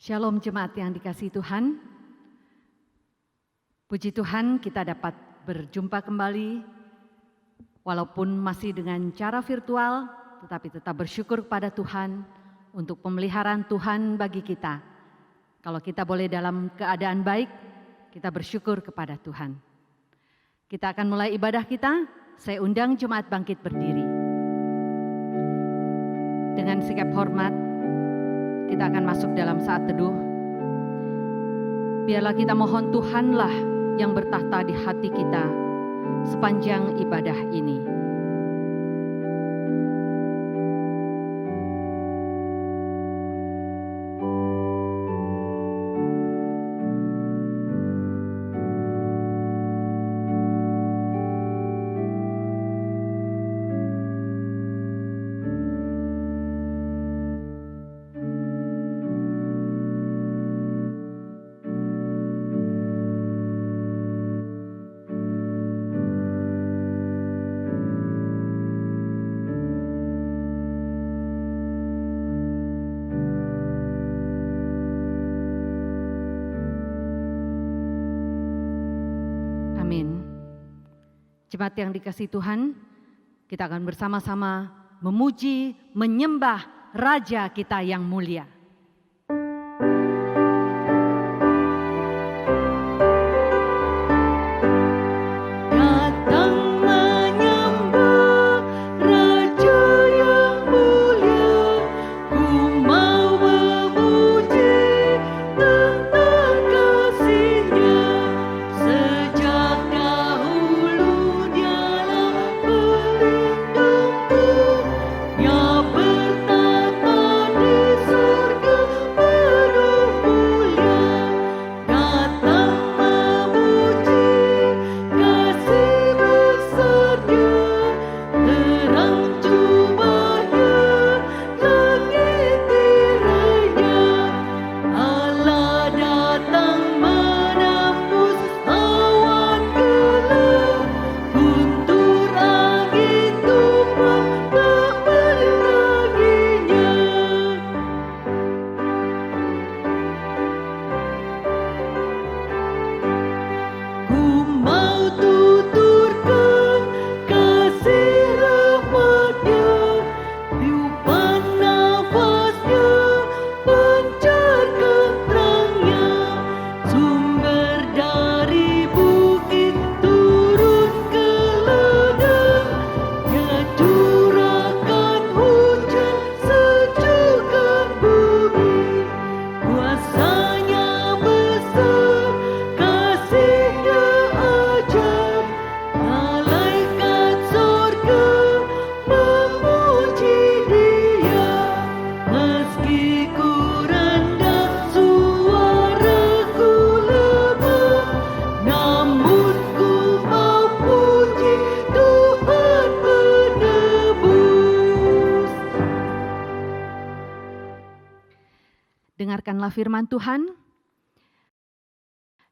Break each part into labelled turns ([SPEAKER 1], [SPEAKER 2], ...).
[SPEAKER 1] Shalom jemaat yang dikasihi Tuhan. Puji Tuhan kita dapat berjumpa kembali walaupun masih dengan cara virtual, tetapi tetap bersyukur kepada Tuhan untuk pemeliharaan Tuhan bagi kita. Kalau kita boleh dalam keadaan baik, kita bersyukur kepada Tuhan. Kita akan mulai ibadah kita. Saya undang jemaat bangkit berdiri. Dengan sikap hormat, kita akan masuk dalam saat teduh. Biarlah kita mohon Tuhanlah yang bertahta di hati kita sepanjang ibadah ini. Jemaat yang dikasihi Tuhan, kita akan bersama-sama memuji, menyembah Raja kita yang mulia. Dengarkanlah firman Tuhan.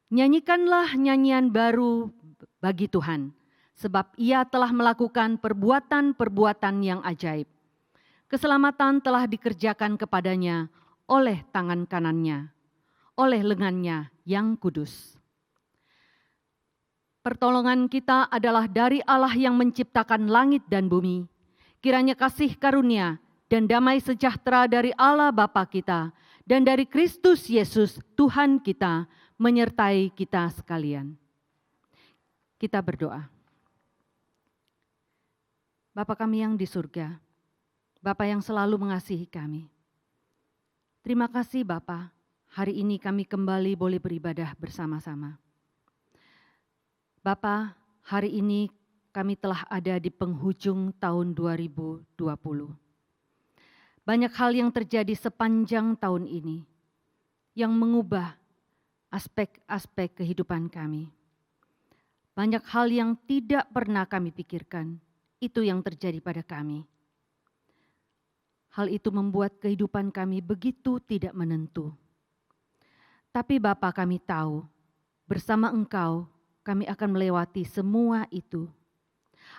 [SPEAKER 1] Nyanyikanlah nyanyian baru bagi Tuhan, sebab Ia telah melakukan perbuatan-perbuatan yang ajaib. Keselamatan telah dikerjakan kepadanya oleh tangan kanannya, oleh lengannya yang kudus. Pertolongan kita adalah dari Allah yang menciptakan langit dan bumi. Kiranya kasih karunia dan damai sejahtera dari Allah Bapa kita dan dari Kristus Yesus Tuhan kita menyertai kita sekalian. Kita berdoa. Bapa kami yang di surga, Bapa yang selalu mengasihi kami. Terima kasih Bapa, hari ini kami kembali boleh beribadah bersama-sama. Bapa, hari ini kami telah ada di penghujung tahun 2020. Banyak hal yang terjadi sepanjang tahun ini yang mengubah aspek-aspek kehidupan kami. Banyak hal yang tidak pernah kami pikirkan, itu yang terjadi pada kami. Hal itu membuat kehidupan kami begitu tidak menentu. Tapi Bapa, kami tahu, bersama Engkau kami akan melewati semua itu.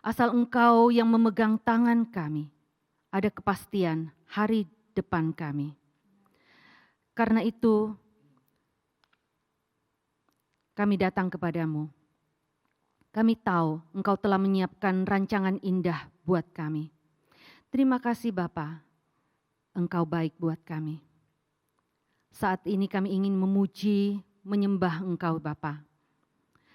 [SPEAKER 1] Asal Engkau yang memegang tangan kami, ada kepastian hari depan kami. Karena itu, kami datang kepadamu. Kami tahu Engkau telah menyiapkan rancangan indah buat kami. Terima kasih Bapa, Engkau baik buat kami. Saat ini kami ingin memuji, menyembah Engkau Bapa.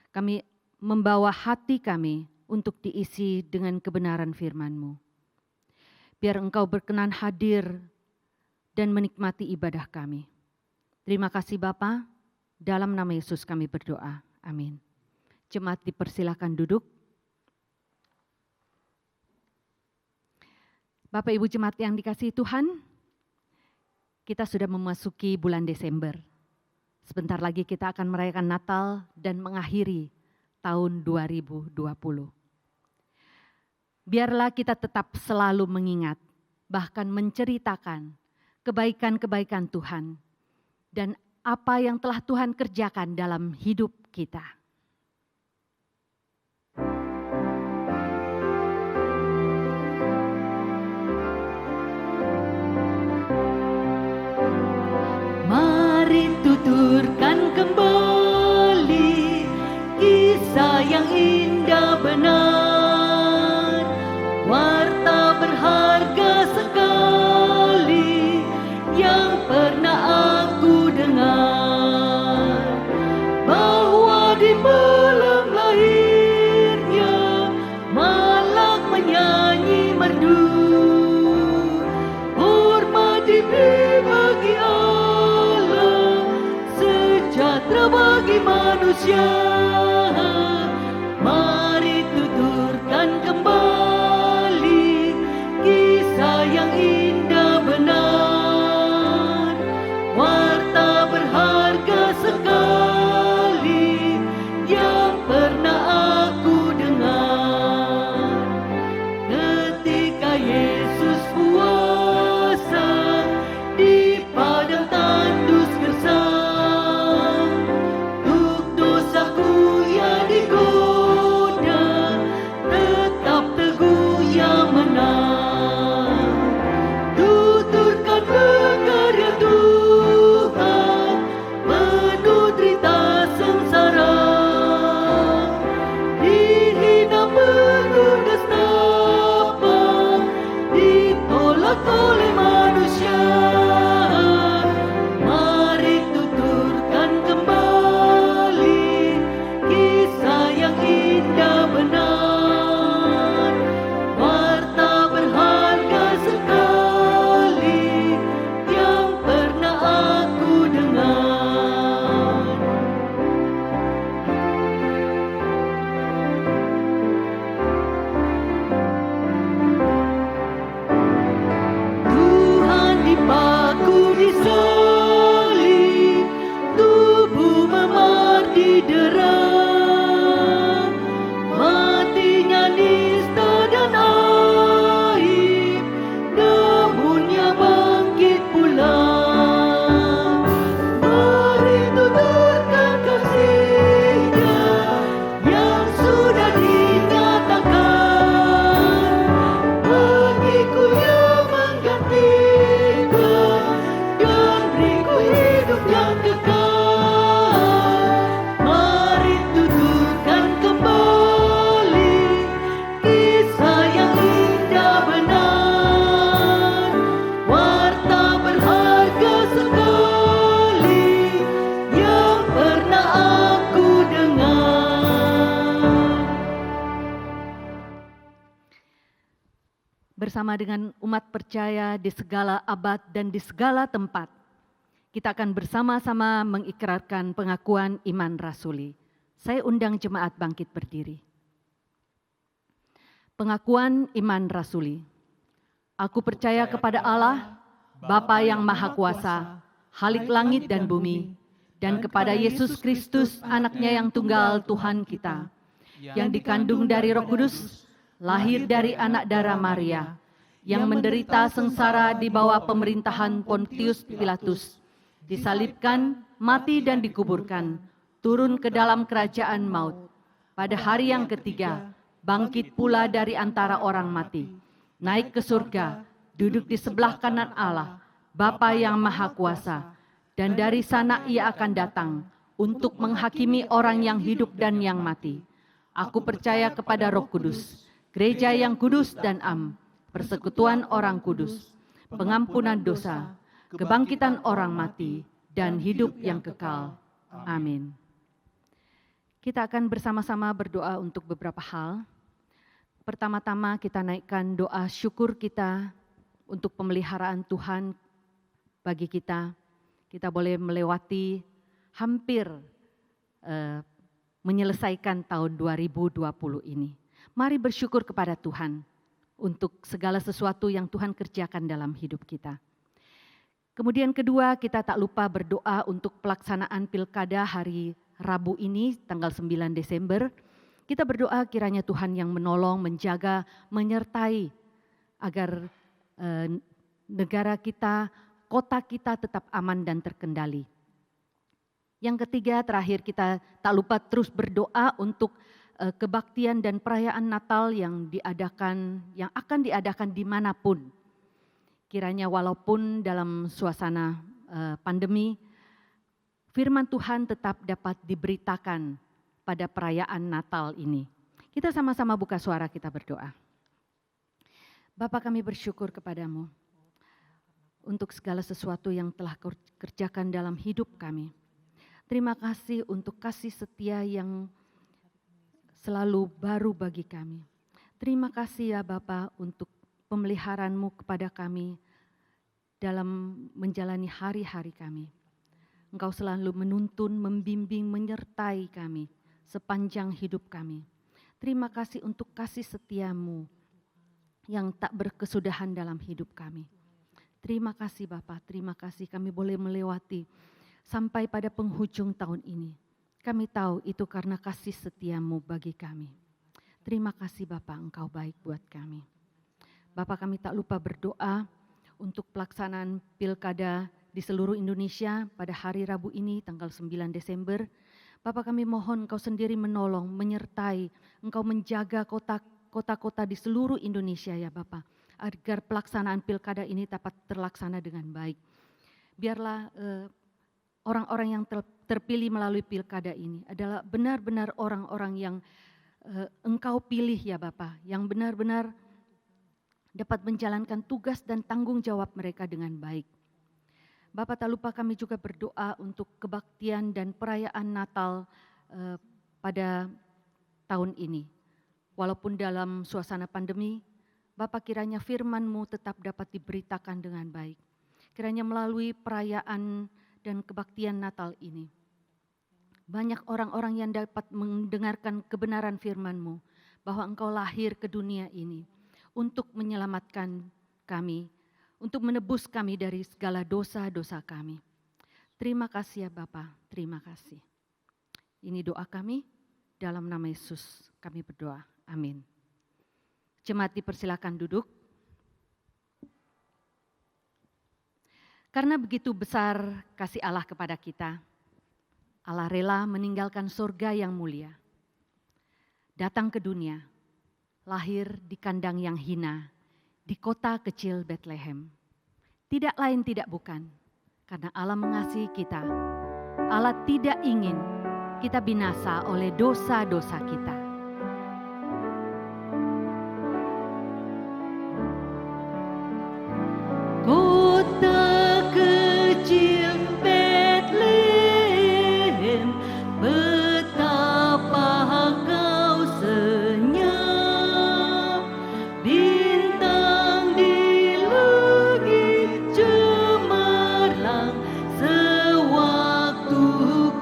[SPEAKER 1] Kami membawa hati kami untuk diisi dengan kebenaran firman-Mu. Biar Engkau berkenan hadir dan menikmati ibadah kami. Terima kasih Bapa, dalam nama Yesus kami berdoa. Amin. Jemaat dipersilakan duduk. Bapak Ibu jemaat yang dikasihi Tuhan, kita sudah memasuki bulan Desember. Sebentar lagi kita akan merayakan Natal dan mengakhiri tahun 2020. Biarlah kita tetap selalu mengingat, bahkan menceritakan kebaikan-kebaikan Tuhan dan apa yang telah Tuhan kerjakan dalam hidup kita. Mari tuturkan kembali kisah yang indah benar, warta berharga sekali yang pernah aku dengar, bahwa di malam lahirnya malak menyanyi merdu, hormat diberi bagi Allah, sejahtera bagi manusia. Mari tuturkan kembali kisah yang indah benar, warta berharga sekali yang pernah aku dengar. Ketika Yesus puasa di padang tandus gersang, untuk dosaku ia digoda, tetap teguh ia menang. Tuturkan berkarya Tuhan, penuh derita sengsara, dihina penuh nestapa, ditolak oleh manusia. Mari tuturkan kembali kisah yang indah benar, warta berharga sekali yang pernah aku dengar. Tuhan dipaku di salib, tubuh memar didera, matinya nista dan aib, namun ia bangkit pula. Mari tuturkan kasih-Nya yang sudah dinyatakan, bagiku yang menggantikan dan beriku hidup yang kekal. Mari tuturkan kembali kisah yang indah benar, warta berharga sekali yang pernah aku dengar. Bersama dengan umat percaya di segala abad dan di segala tempat, kita akan bersama-sama mengikrarkan pengakuan iman rasuli. Saya undang jemaat bangkit berdiri. Pengakuan iman rasuli. Aku percaya kepada Allah, Bapa yang Maha Kuasa, Khalik langit dan bumi, dan kepada Yesus Kristus, anaknya yang tunggal Tuhan kita, yang dikandung dari Roh Kudus, lahir dari anak darah Maria, yang menderita sengsara di bawah pemerintahan Pontius Pilatus, disalibkan, mati dan dikuburkan, turun ke dalam kerajaan maut. Pada hari yang ketiga, bangkit pula dari antara orang mati, naik ke surga, duduk di sebelah kanan Allah, Bapa yang Maha Kuasa, dan dari sana ia akan datang untuk menghakimi orang yang hidup dan yang mati. Aku percaya kepada Roh Kudus, gereja yang kudus dan am, persekutuan orang kudus, pengampunan dosa, kebangkitan orang mati, dan hidup yang kekal. Amin. Kita akan bersama-sama berdoa untuk beberapa hal. Pertama-tama kita naikkan doa syukur kita untuk pemeliharaan Tuhan bagi kita. Kita boleh melewati hampir menyelesaikan tahun 2020 ini. Mari bersyukur kepada Tuhan untuk segala sesuatu yang Tuhan kerjakan dalam hidup kita. Kemudian kedua, kita tak lupa berdoa untuk pelaksanaan pilkada hari Rabu ini, tanggal 9 Desember. Kita berdoa kiranya Tuhan yang menolong, menjaga, menyertai agar negara kita, kota kita tetap aman dan terkendali. Yang ketiga, terakhir kita tak lupa terus berdoa untuk kebaktian dan perayaan Natal yang akan diadakan dimanapun. Kiranya walaupun dalam suasana pandemi, firman Tuhan tetap dapat diberitakan pada perayaan Natal ini. Kita sama-sama buka suara, kita berdoa. Bapa, kami bersyukur kepadamu untuk segala sesuatu yang telah Kau kerjakan dalam hidup kami. Terima kasih untuk kasih setia yang selalu baru bagi kami. Terima kasih ya Bapa untuk pemeliharaan-Mu kepada kami dalam menjalani hari-hari kami. Engkau selalu menuntun, membimbing, menyertai kami sepanjang hidup kami. Terima kasih untuk kasih setia-Mu yang tak berkesudahan dalam hidup kami. Terima kasih Bapa, terima kasih kami boleh melewati sampai pada penghujung tahun ini. Kami tahu itu karena kasih setia-Mu bagi kami. Terima kasih Bapa, Engkau baik buat kami. Bapa, kami tak lupa berdoa untuk pelaksanaan pilkada di seluruh Indonesia pada hari Rabu ini tanggal 9 Desember. Bapa, kami mohon Engkau sendiri menolong, menyertai, Engkau menjaga kota-kota di seluruh Indonesia ya Bapa, agar pelaksanaan pilkada ini dapat terlaksana dengan baik. Biarlah orang-orang yang terpilih melalui pilkada ini adalah benar-benar orang-orang yang Engkau pilih ya Bapa, yang benar-benar dapat menjalankan tugas dan tanggung jawab mereka dengan baik. Bapa, tak lupa kami juga berdoa untuk kebaktian dan perayaan Natal pada tahun ini. Walaupun dalam suasana pandemi, Bapa, kiranya firman-Mu tetap dapat diberitakan dengan baik. Kiranya melalui perayaan dan kebaktian Natal ini, banyak orang-orang yang dapat mendengarkan kebenaran firman-Mu, bahwa Engkau lahir ke dunia ini untuk menyelamatkan kami, untuk menebus kami dari segala dosa-dosa kami. Terima kasih ya Bapa, terima kasih. Ini doa kami, dalam nama Yesus kami berdoa, amin. Jemaat dipersilakan duduk. Karena begitu besar kasih Allah kepada kita, Allah rela meninggalkan surga yang mulia, datang ke dunia, lahir di kandang yang hina, di kota kecil Bethlehem. Tidak lain tidak bukan, karena Allah mengasihi kita. Allah tidak ingin kita binasa oleh dosa-dosa kita. Kota kecil Bethlehem, betapa kau senyap. Bintang di langit cemerlang sewaktu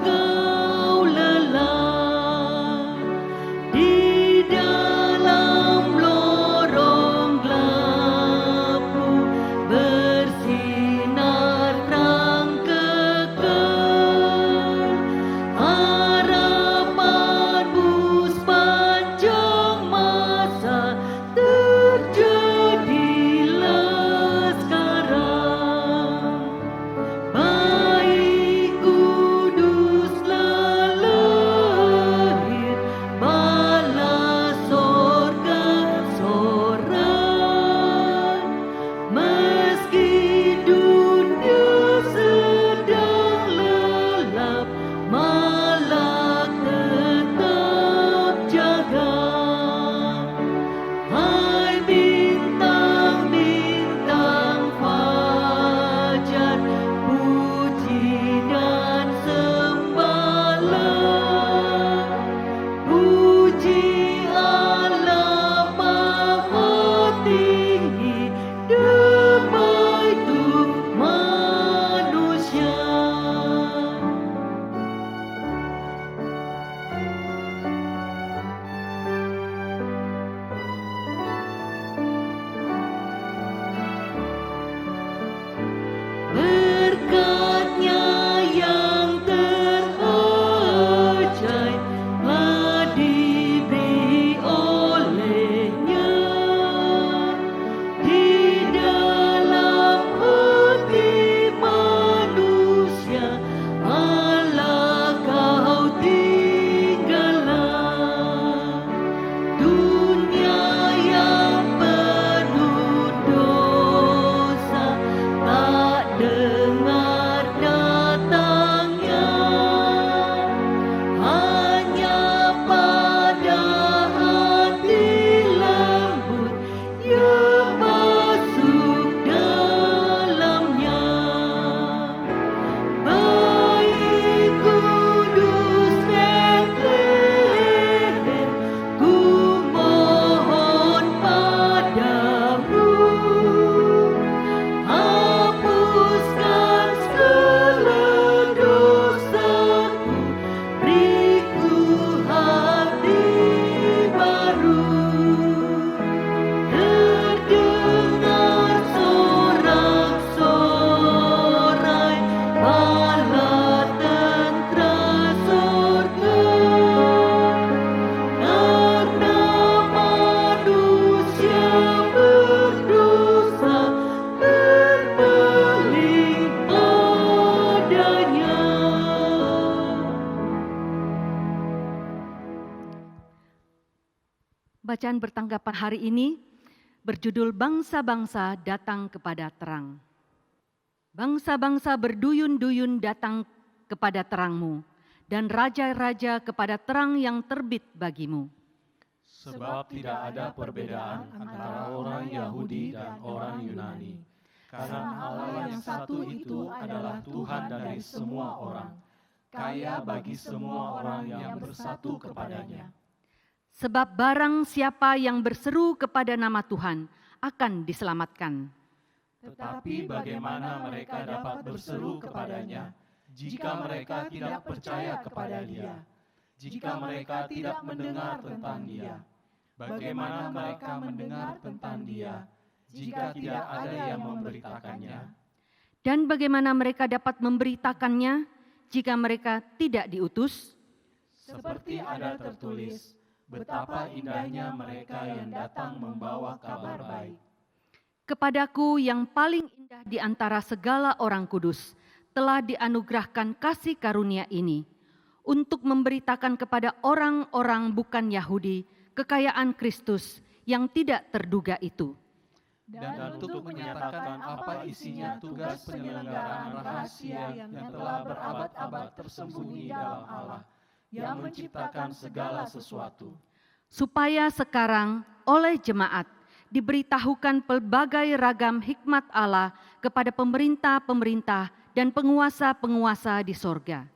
[SPEAKER 1] kau lelah. Bacaan bertanggapan hari ini berjudul Bangsa-bangsa datang kepada terang. Bangsa-bangsa berduyun-duyun datang kepada terang-Mu, dan raja-raja kepada terang yang terbit bagimu.
[SPEAKER 2] Sebab tidak ada perbedaan antara orang Yahudi dan orang Yunani, karena Allah yang satu itu adalah Tuhan dari semua orang, kaya bagi semua orang yang bersatu kepadanya.
[SPEAKER 1] Sebab barang siapa yang berseru kepada nama Tuhan akan diselamatkan.
[SPEAKER 2] Tetapi bagaimana mereka dapat berseru kepadanya jika mereka tidak percaya kepada Dia? Jika mereka tidak mendengar tentang Dia, bagaimana mereka mendengar tentang Dia jika tidak ada yang memberitakannya?
[SPEAKER 1] Dan bagaimana mereka dapat memberitakannya jika mereka tidak diutus?
[SPEAKER 2] Seperti ada tertulis, betapa indahnya mereka yang datang membawa kabar baik.
[SPEAKER 1] Kepadaku yang paling indah di antara segala orang kudus telah dianugerahkan kasih karunia ini, untuk memberitakan kepada orang-orang bukan Yahudi kekayaan Kristus yang tidak terduga itu.
[SPEAKER 2] Dan untuk menyatakan apa isinya tugas penyelenggaraan rahasia yang telah berabad-abad tersembunyi dalam Allah, yang menciptakan segala sesuatu.
[SPEAKER 1] Supaya sekarang oleh jemaat diberitahukan pelbagai ragam hikmat Allah kepada pemerintah-pemerintah dan penguasa-penguasa di sorga.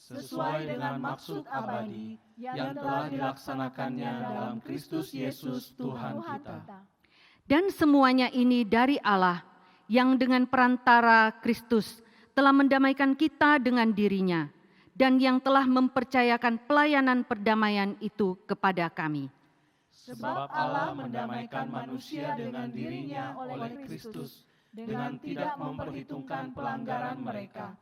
[SPEAKER 2] Sesuai dengan maksud abadi yang telah dilaksanakannya dalam Kristus Yesus Tuhan kita.
[SPEAKER 1] Dan semuanya ini dari Allah yang dengan perantara Kristus telah mendamaikan kita dengan dirinya, dan yang telah mempercayakan pelayanan perdamaian itu kepada kami.
[SPEAKER 2] Sebab Allah mendamaikan manusia dengan dirinya oleh Kristus, dengan tidak memperhitungkan pelanggaran mereka.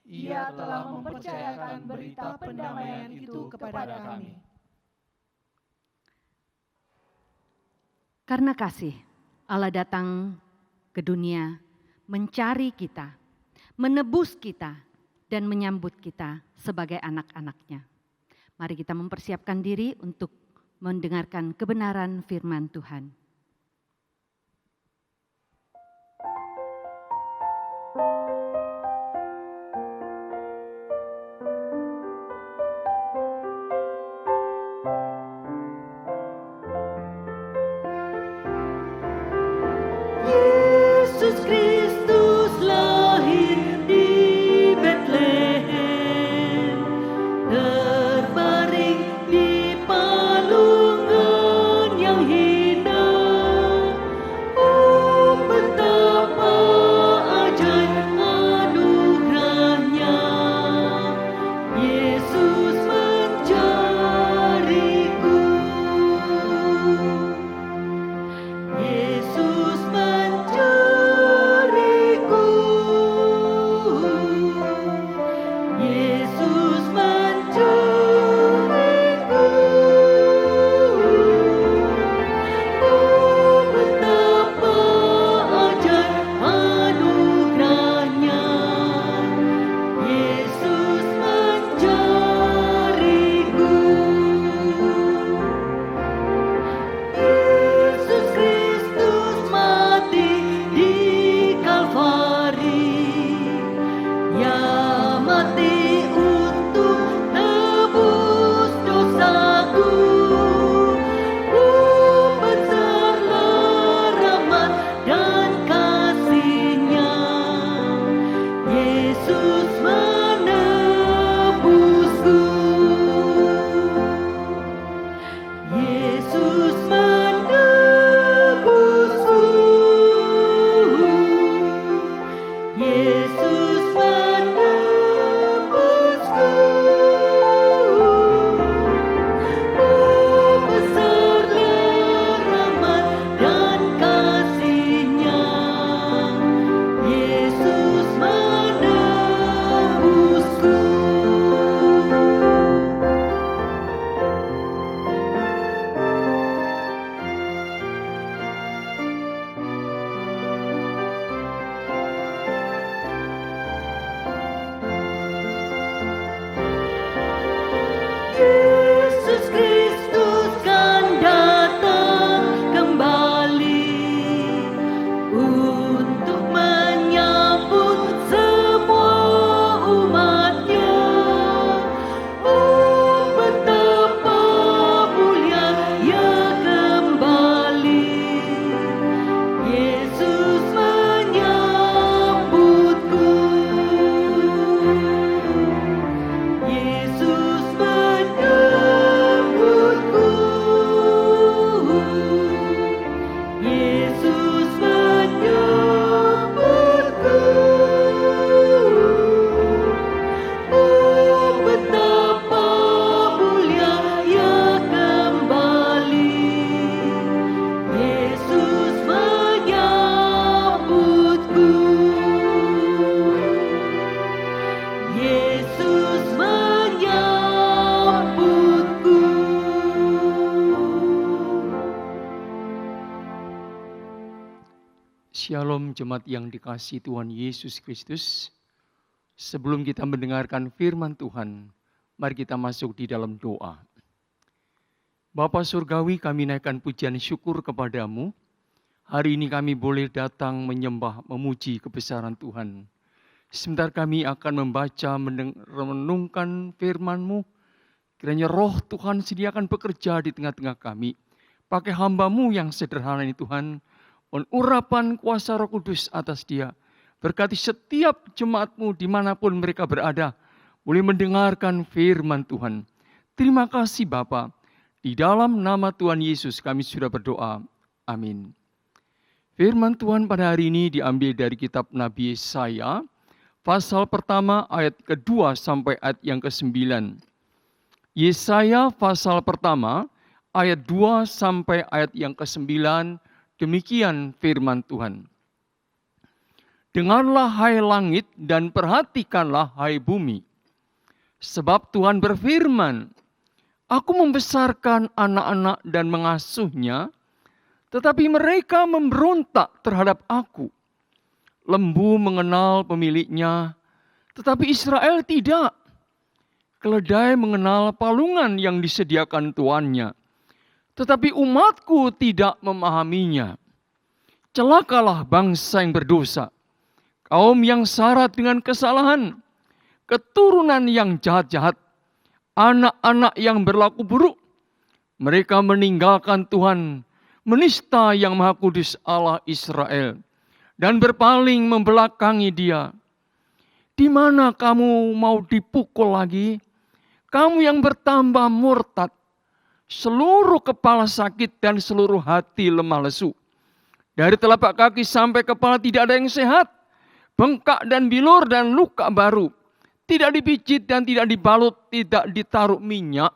[SPEAKER 2] Ia telah mempercayakan berita pendamaian itu kepada kami.
[SPEAKER 1] Karena kasih, Allah datang ke dunia mencari kita, menebus kita, dan menyambut kita sebagai anak-anaknya. Mari kita mempersiapkan diri untuk mendengarkan kebenaran firman Tuhan. Yesus Kristus lahir di Betlehem, terbaring di palungan yang indah. Oh, betapa ajaib anugerahnya, Yesus mencariku. Yesus mencariku. Yesus mencariku. Oh, betapa ajaib anugerahnya, Yesus mencariku. Yesus Kristus mati di Kalvari, ya mati untuk nebus dosaku. Oh, besarlah rahmat dan kasih-Nya, Yesus menebusku. Yesus menebusku. Yesus menebusku. Oh, besarlah rahmat dan kasih-Nya, Yesus menebusku. Yesus menyambutku. Yesus menyambutku. Yesus menyambutku. Oh, betapa mulia Ia kembali. Yesus menyambutku. Yesus menyambutku.
[SPEAKER 3] Shalom jemaat yang dikasihi Tuhan Yesus Kristus. Sebelum kita mendengarkan firman Tuhan, mari kita masuk di dalam doa. Bapa Surgawi, kami naikkan pujian syukur kepadamu. Hari ini kami boleh datang menyembah, memuji kebesaran Tuhan. Sebentar kami akan membaca, merenungkan firman-Mu. Kiranya roh Tuhan sediakan bekerja di tengah-tengah kami. Pakai hamba-Mu yang sederhana ini Tuhan. Urapan kuasa Roh Kudus atas dia. Berkati setiap jemaat-Mu dimanapun mereka berada. Boleh mendengarkan firman Tuhan. Terima kasih Bapa. Di dalam nama Tuhan Yesus kami sudah berdoa. Amin. Firman Tuhan pada hari ini diambil dari kitab Nabi Yesaya. Pasal pertama ayat kedua sampai ayat yang ke-9. Yesaya pasal pertama ayat 2 sampai ayat yang ke-9. Demikian firman Tuhan. Dengarlah hai langit dan perhatikanlah hai bumi. Sebab Tuhan berfirman, Aku membesarkan anak-anak dan mengasuhnya, tetapi mereka memberontak terhadap aku. Lembu mengenal pemiliknya, tetapi Israel tidak. Keledai mengenal palungan yang disediakan tuannya, tetapi umatku tidak memahaminya. Celakalah bangsa yang berdosa, kaum yang syarat dengan kesalahan, keturunan yang jahat-jahat, anak-anak yang berlaku buruk. Mereka meninggalkan Tuhan, menista yang Maha Kudus Allah Israel, dan berpaling membelakangi Dia. Di mana kamu mau dipukul lagi? Kamu yang bertambah murtad, seluruh kepala sakit dan seluruh hati lemah lesu. Dari telapak kaki sampai kepala tidak ada yang sehat. Bengkak dan bilur dan luka baru. Tidak dipijit dan tidak dibalut, tidak ditaruh minyak.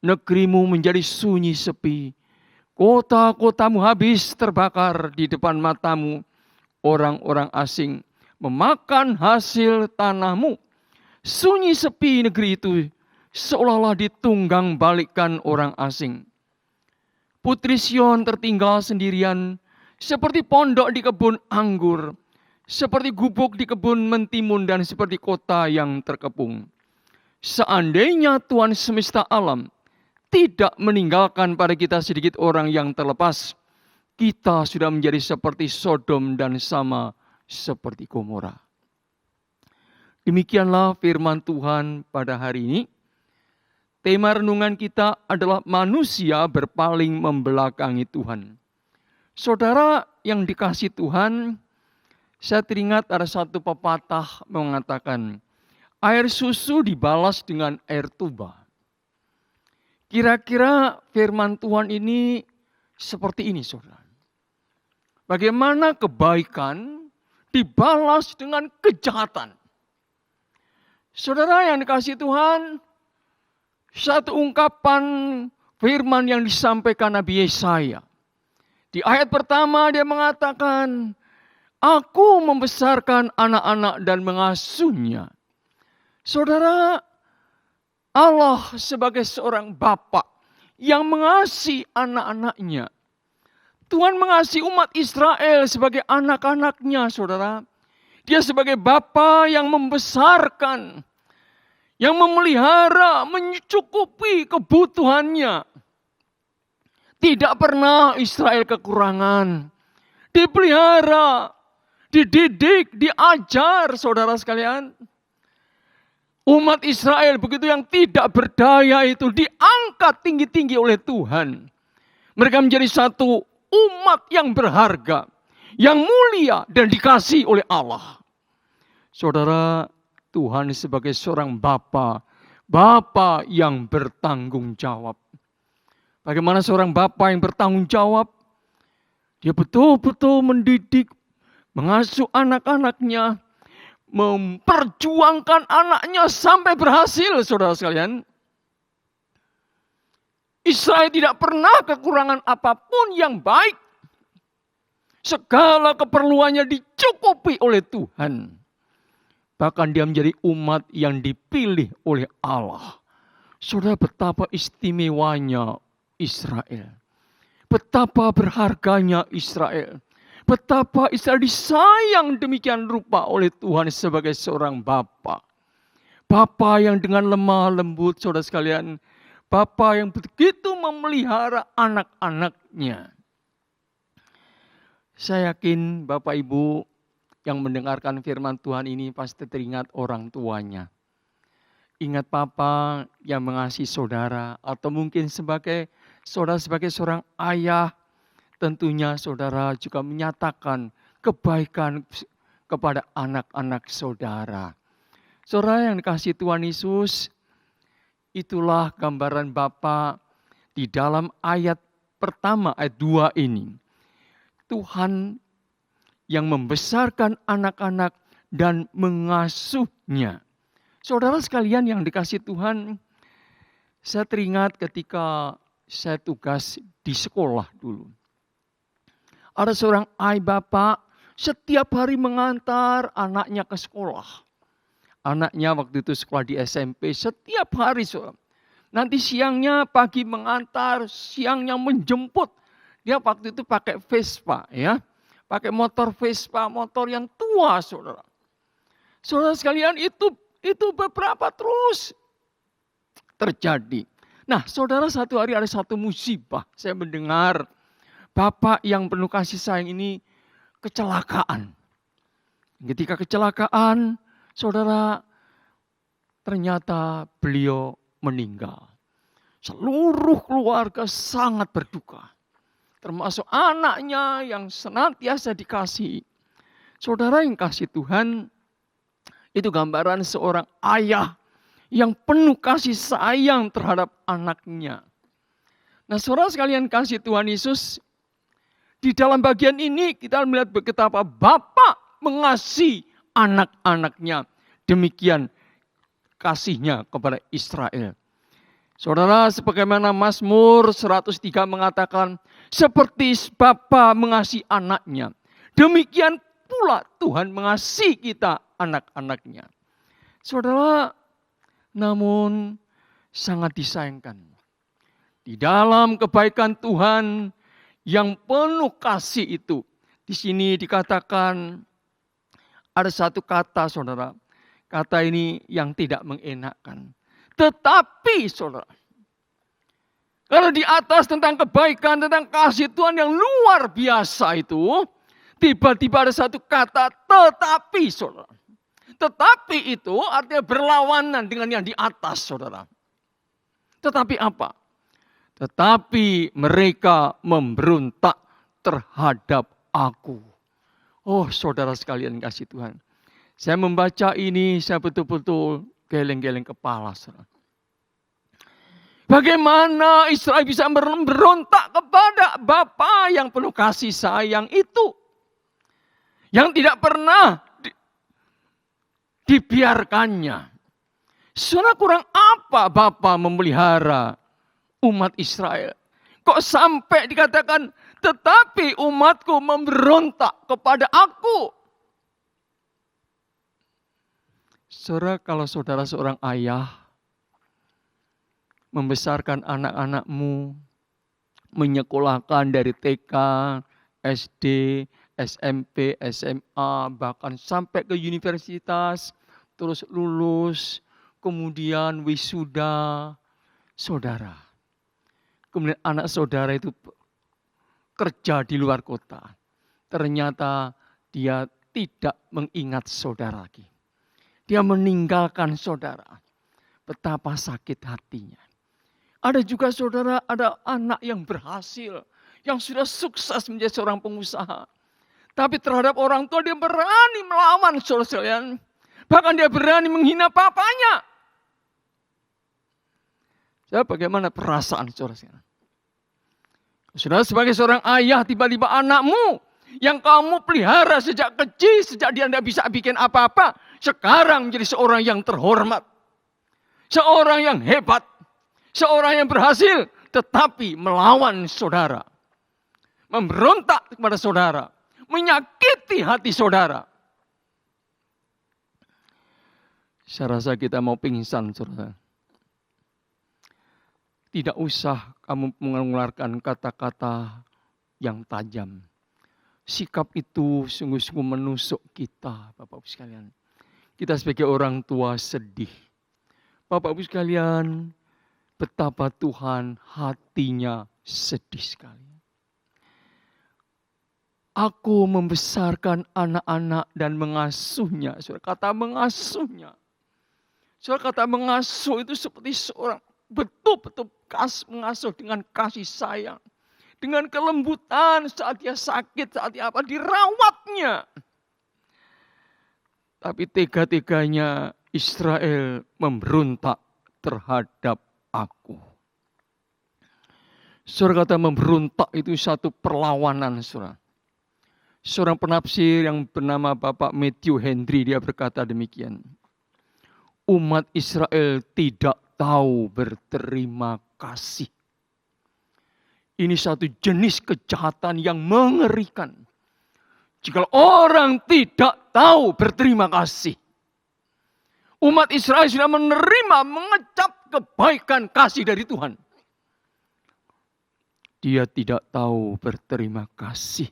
[SPEAKER 3] Negerimu menjadi sunyi sepi. Kota-kotamu habis terbakar di depan matamu. Orang-orang asing memakan hasil tanahmu. Sunyi sepi negeri itu, seolah-olah ditunggang balikkan orang asing. Putri Sion tertinggal sendirian, seperti pondok di kebun anggur, seperti gubuk di kebun mentimun dan seperti kota yang terkepung. Seandainya Tuhan semesta alam tidak meninggalkan pada kita sedikit orang yang terlepas, kita sudah menjadi seperti Sodom dan sama seperti Gomora. Demikianlah firman Tuhan pada hari ini. Tema renungan kita adalah manusia berpaling membelakangi Tuhan. Saudara yang dikasihi Tuhan, saya teringat ada satu pepatah mengatakan, air susu dibalas dengan air tuba. Kira-kira firman Tuhan ini seperti ini, saudara. Bagaimana kebaikan dibalas dengan kejahatan. Saudara yang dikasihi Tuhan, satu ungkapan firman yang disampaikan Nabi Yesaya. Di ayat pertama dia mengatakan, Aku membesarkan anak-anak dan mengasuhnya. Saudara, Allah sebagai seorang bapa yang mengasihi anak-anaknya. Tuhan mengasihi umat Israel sebagai anak-anaknya, saudara. Dia sebagai bapa yang membesarkan, yang memelihara, mencukupi kebutuhannya. Tidak pernah Israel kekurangan. Dipelihara, dididik, diajar, saudara sekalian. Umat Israel begitu yang tidak berdaya itu diangkat tinggi-tinggi oleh Tuhan. Mereka menjadi satu umat yang berharga, yang mulia dan dikasihi oleh Allah. Saudara, Tuhan sebagai seorang Bapa yang bertanggung jawab. Bagaimana seorang Bapa yang bertanggung jawab? Dia betul-betul mendidik, mengasuh anak-anaknya, memperjuangkan anaknya sampai berhasil, saudara sekalian. Israel tidak pernah kekurangan apapun yang baik. Segala keperluannya dicukupi oleh Tuhan. Bahkan dia menjadi umat yang dipilih oleh Allah. Saudara, betapa istimewanya Israel. Betapa berharganya Israel. Betapa Israel disayang demikian rupa oleh Tuhan sebagai seorang Bapa. Bapa yang dengan lemah lembut, saudara sekalian. Bapa yang begitu memelihara anak-anaknya. Saya yakin Bapak Ibu yang mendengarkan firman Tuhan ini pasti teringat orang tuanya. Ingat Papa yang mengasihi saudara, atau mungkin sebagai saudara sebagai seorang ayah, tentunya saudara juga menyatakan kebaikan kepada anak-anak saudara. Saudara yang dikasihi Tuhan Yesus, itulah gambaran Bapa di dalam ayat pertama, ayat 2 ini. Tuhan yang membesarkan anak-anak dan mengasuhnya. Saudara sekalian yang dikasihi Tuhan, saya teringat ketika saya tugas di sekolah dulu. Ada seorang ayah bapak setiap hari mengantar anaknya ke sekolah. Anaknya waktu itu sekolah di SMP setiap hari. Nanti siangnya pagi mengantar, siangnya menjemput. Dia waktu itu pakai Vespa ya. Pakai motor Vespa, motor yang tua saudara. Saudara sekalian itu beberapa terus terjadi. Nah saudara, satu hari ada satu musibah. Saya mendengar bapak yang penuh kasih sayang ini kecelakaan. Ketika kecelakaan, saudara, ternyata beliau meninggal. Seluruh keluarga sangat berduka. Termasuk anaknya yang senantiasa dikasihi. Saudara yang kasih Tuhan, itu gambaran seorang ayah yang penuh kasih sayang terhadap anaknya. Nah saudara sekalian kasih Tuhan Yesus, di dalam bagian ini kita melihat betapa Bapa mengasihi anak-anaknya. Demikian kasihnya kepada Israel. Saudara, sebagaimana Mazmur 103 mengatakan, seperti Bapa mengasihi anaknya, demikian pula Tuhan mengasihi kita anak-anaknya. Saudara, namun sangat disayangkan. Di dalam kebaikan Tuhan yang penuh kasih itu, di sini dikatakan ada satu kata saudara, kata ini yang tidak mengenakkan. Tetapi saudara, kalau di atas tentang kebaikan, tentang kasih Tuhan yang luar biasa itu, tiba-tiba ada satu kata tetapi saudara. Tetapi itu artinya berlawanan dengan yang di atas saudara. Tetapi apa? Tetapi mereka memberontak terhadap aku. Oh saudara sekalian kasih Tuhan. Saya membaca ini, saya betul-betul geleng-geleng kepala. Saudara. Bagaimana Israel bisa memberontak kepada Bapa yang penuh kasih sayang itu. Yang tidak pernah dibiarkannya. Saudara, kurang apa Bapa memelihara umat Israel? Kok sampai dikatakan, tetapi umatku memberontak kepada aku. Saudara, kalau saudara seorang ayah, membesarkan anak-anakmu, menyekolahkan dari TK, SD, SMP, SMA, bahkan sampai ke universitas, terus lulus, kemudian wisuda, saudara. Kemudian anak saudara itu kerja di luar kota. Ternyata dia tidak mengingat saudara lagi. Dia meninggalkan saudara. Betapa sakit hatinya. Ada juga saudara, ada anak yang berhasil, yang sudah sukses menjadi seorang pengusaha. Tapi terhadap orang tua dia berani melawan, saudara sekalian. Bahkan dia berani menghina papanya. Bagaimana perasaan saudara sekalian? Saudara sebagai seorang ayah, tiba-tiba anakmu yang kamu pelihara sejak kecil, sejak dia tidak bisa bikin apa-apa, sekarang menjadi seorang yang terhormat. Seorang yang hebat. Seorang yang berhasil, tetapi melawan saudara. Memberontak kepada saudara. Menyakiti hati saudara. Saya rasa kita mau pingsan, saudara. Tidak usah kamu mengeluarkan kata-kata yang tajam. Sikap itu sungguh-sungguh menusuk kita, Bapak-Ibu sekalian. Kita sebagai orang tua sedih. Bapak-Ibu sekalian, betapa Tuhan hatinya sedih sekali. Aku membesarkan anak-anak dan mengasuhnya. Saudara kata mengasuhnya. Saudara kata mengasuh itu seperti seorang betul-betul mengasuh dengan kasih sayang. Dengan kelembutan saat dia sakit, saat dia apa, dirawatnya. Tapi tega-teganya Israel memberontak terhadap aku. Saudara kata memberontak itu satu perlawanan, saudara. Seorang penafsir yang bernama Bapak Matthew Henry, dia berkata demikian. Umat Israel tidak tahu berterima kasih. Ini satu jenis kejahatan yang mengerikan. Jika orang tidak tahu berterima kasih. Umat Israel sudah menerima, mengecap kebaikan kasih dari Tuhan. Dia tidak tahu berterima kasih.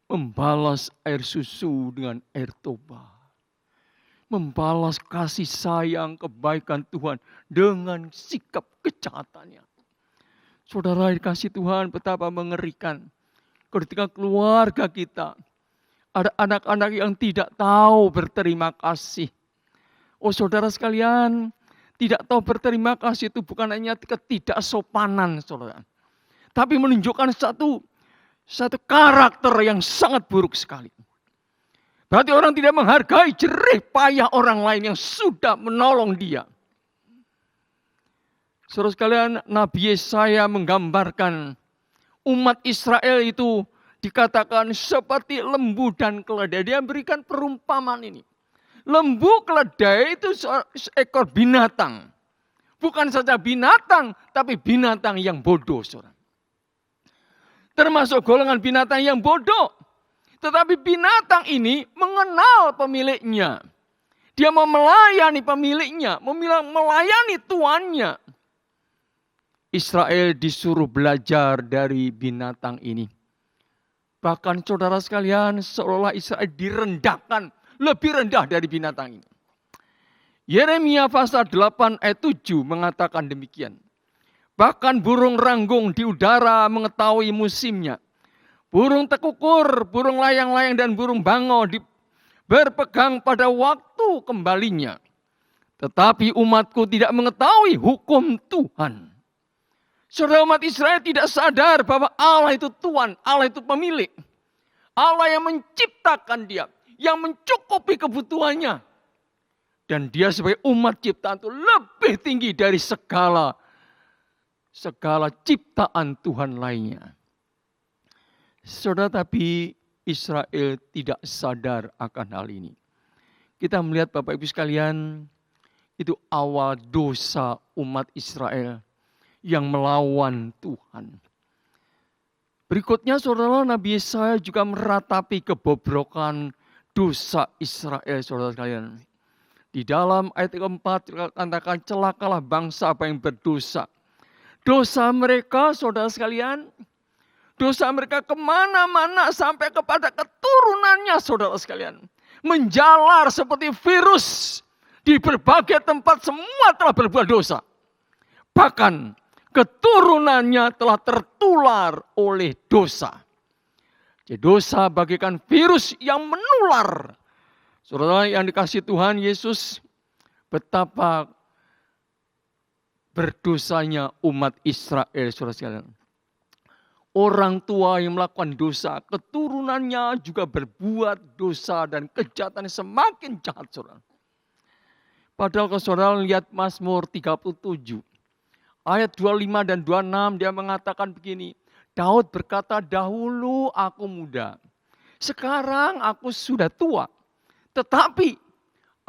[SPEAKER 3] Membalas air susu dengan air toba. Membalas kasih sayang kebaikan Tuhan dengan sikap kejahatannya. Saudara dikasih Tuhan, betapa mengerikan. Ketika keluarga kita, ada anak-anak yang tidak tahu berterima kasih. Oh saudara sekalian, tidak tahu berterima kasih itu bukan hanya ketidaksopanan, saudara. Tapi menunjukkan satu karakter yang sangat buruk sekali. Berarti orang tidak menghargai jerih payah orang lain yang sudah menolong dia. Saudara sekalian, Nabi Yesaya menggambarkan umat Israel itu dikatakan seperti lembu dan keledai. Dia berikan perumpamaan ini. Lembu keledai itu seekor binatang. Bukan saja binatang, tapi binatang yang bodoh, saudara. Termasuk golongan binatang yang bodoh. Tetapi binatang ini mengenal pemiliknya. Dia mau melayani pemiliknya, melayani tuannya. Israel disuruh belajar dari binatang ini. Bahkan saudara sekalian, seolah Israel direndahkan, lebih rendah dari binatang ini. Yeremia pasal 8 ayat 7 mengatakan demikian. Bahkan burung ranggung di udara mengetahui musimnya. Burung tekukur, burung layang-layang dan burung bango berpegang pada waktu kembalinya. Tetapi umatku tidak mengetahui hukum Tuhan. Saudara, umat Israel tidak sadar bahwa Allah itu Tuhan, Allah itu pemilik. Allah yang menciptakan dia, yang mencukupi kebutuhannya. Dan dia sebagai umat ciptaan itu lebih tinggi dari segala ciptaan Tuhan lainnya. Saudara, tapi Israel tidak sadar akan hal ini. Kita melihat Bapak Ibu sekalian, itu awal dosa umat Israel yang melawan Tuhan. Berikutnya saudara, Nabi Yesaya juga meratapi kebobrokan dosa Israel, saudara sekalian. Di dalam ayat keempat dikatakan celakalah bangsa apa yang berdosa. Dosa mereka, saudara sekalian, dosa mereka kemana-mana sampai kepada keturunannya, saudara sekalian. Menjalar seperti virus di berbagai tempat, semua telah berbuat dosa. Bahkan keturunannya telah tertular oleh dosa. Jadi dosa bagaikan virus yang menular. Saudara yang dikasihi Tuhan Yesus, betapa berdosanya umat Israel, saudara sekalian. Orang tua yang melakukan dosa, keturunannya juga berbuat dosa dan kejahatan semakin jahat, saudara. Padahal kalau saudara lihat Mazmur 37, ayat 25 dan 26 dia mengatakan begini, Daud berkata, dahulu aku muda, sekarang aku sudah tua. Tetapi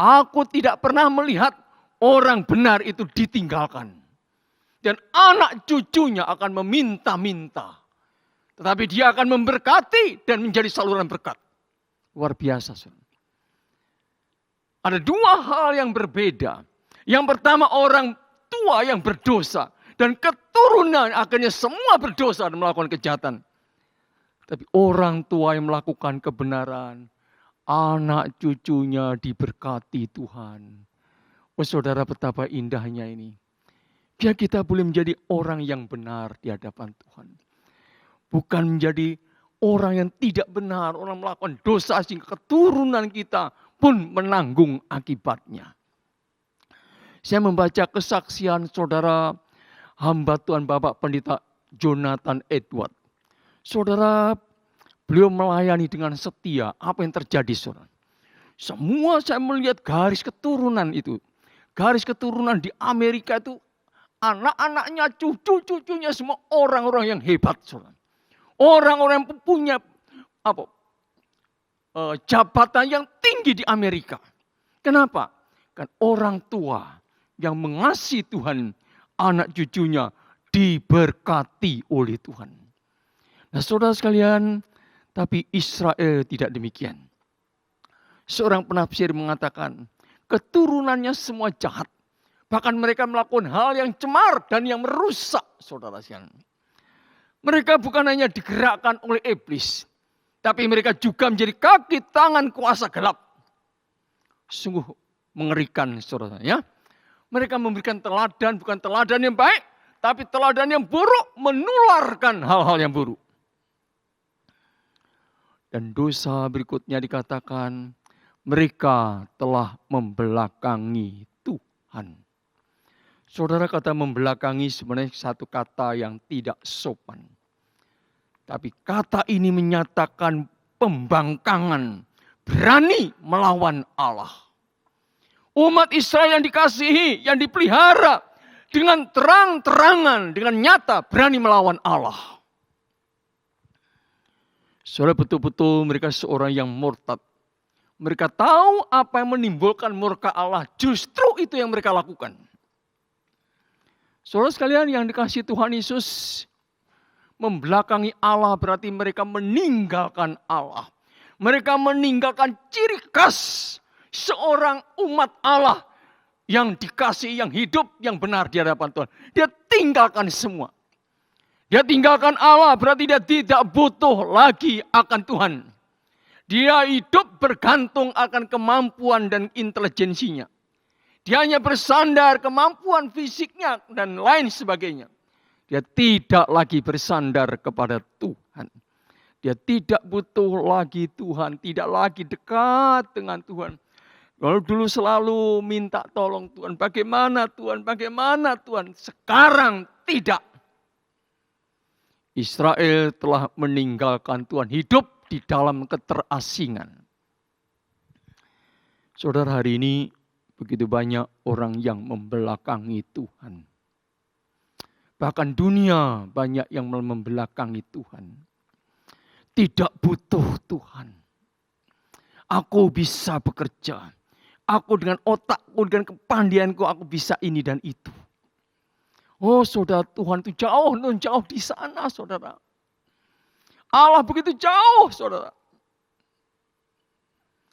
[SPEAKER 3] aku tidak pernah melihat orang benar itu ditinggalkan. Dan anak cucunya akan meminta-minta. Tetapi dia akan memberkati dan menjadi saluran berkat. Luar biasa, saudara. Ada dua hal yang berbeda. Yang pertama orang tua yang berdosa. Dan keturunan akhirnya semua berdosa dan melakukan kejahatan. Tapi orang tua yang melakukan kebenaran. Anak cucunya diberkati Tuhan. Oh saudara, betapa indahnya ini. Biar kita boleh menjadi orang yang benar di hadapan Tuhan. Bukan menjadi orang yang tidak benar, orang melakukan dosa sehingga keturunan kita pun menanggung akibatnya. Saya membaca kesaksian saudara hamba Tuhan Bapak Pendeta Jonathan Edward. Saudara, beliau melayani dengan setia. Apa yang terjadi, saudara? Semua saya melihat garis keturunan itu. Garis keturunan di Amerika itu anak-anaknya, cucu-cucunya semua orang-orang yang hebat, saudara. Orang-orang yang punya jabatan yang tinggi di Amerika. Kenapa? Kan orang tua yang mengasihi Tuhan, anak cucunya diberkati oleh Tuhan. Nah saudara sekalian, tapi Israel tidak demikian. Seorang penafsir mengatakan, keturunannya semua jahat. Bahkan mereka melakukan hal yang cemar dan yang merusak, saudara sekalian. Mereka bukan hanya digerakkan oleh iblis, tapi mereka juga menjadi kaki tangan kuasa gelap. Sungguh mengerikan, saudara ya. Mereka memberikan teladan, bukan teladan yang baik, tapi teladan yang buruk, menularkan hal-hal yang buruk. Dan dosa berikutnya dikatakan, mereka telah membelakangi Tuhan. Saudara, kata membelakangi sebenarnya satu kata yang tidak sopan. Tapi kata ini menyatakan pembangkangan, berani melawan Allah. Umat Israel yang dikasihi, yang dipelihara dengan terang-terangan, dengan nyata berani melawan Allah. Saudara, betul-betul mereka seorang yang murtad. Mereka tahu apa yang menimbulkan murka Allah, justru itu yang mereka lakukan. Saudara sekalian yang dikasihi Tuhan Yesus, membelakangi Allah berarti mereka meninggalkan Allah. Mereka meninggalkan ciri khas seorang umat Allah yang dikasihi, yang hidup, yang benar di hadapan Tuhan. Dia tinggalkan semua. Dia tinggalkan Allah berarti dia tidak butuh lagi akan Tuhan. Dia hidup bergantung akan kemampuan dan intelijensinya. Dia hanya bersandar kemampuan fisiknya dan lain sebagainya. Dia tidak lagi bersandar kepada Tuhan. Dia tidak butuh lagi Tuhan, tidak lagi dekat dengan Tuhan. Kalau dulu selalu minta tolong Tuhan, bagaimana Tuhan, bagaimana Tuhan. Sekarang tidak. Israel telah meninggalkan Tuhan, hidup di dalam keterasingan. Saudara, hari ini begitu banyak orang yang membelakangi Tuhan. Bahkan dunia banyak yang membelakangi Tuhan. Tidak butuh Tuhan. Aku bisa bekerja. Aku dengan otakku, dengan kepandaianku, aku bisa ini dan itu. Oh saudara, Tuhan itu jauh di sana, saudara. Allah begitu jauh, saudara.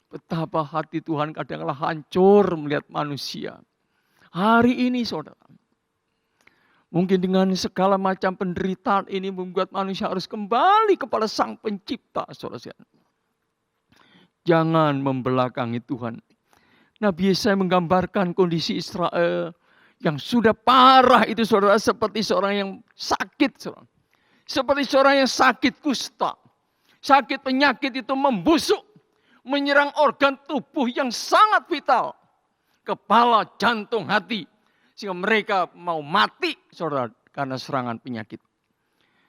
[SPEAKER 3] Betapa hati Tuhan kadang-kadang hancur melihat manusia. Hari ini saudara. Mungkin dengan segala macam penderitaan ini membuat manusia harus kembali kepada Sang Pencipta, saudara. Jangan membelakangi Tuhan. Nabi Yesaya menggambarkan kondisi Israel yang sudah parah itu, saudara, seperti seorang yang sakit, saudara. Seperti seorang yang sakit kusta. Sakit penyakit itu membusuk, menyerang organ tubuh yang sangat vital. Kepala, jantung, hati. Sehingga mereka mau mati, saudara, karena serangan penyakit.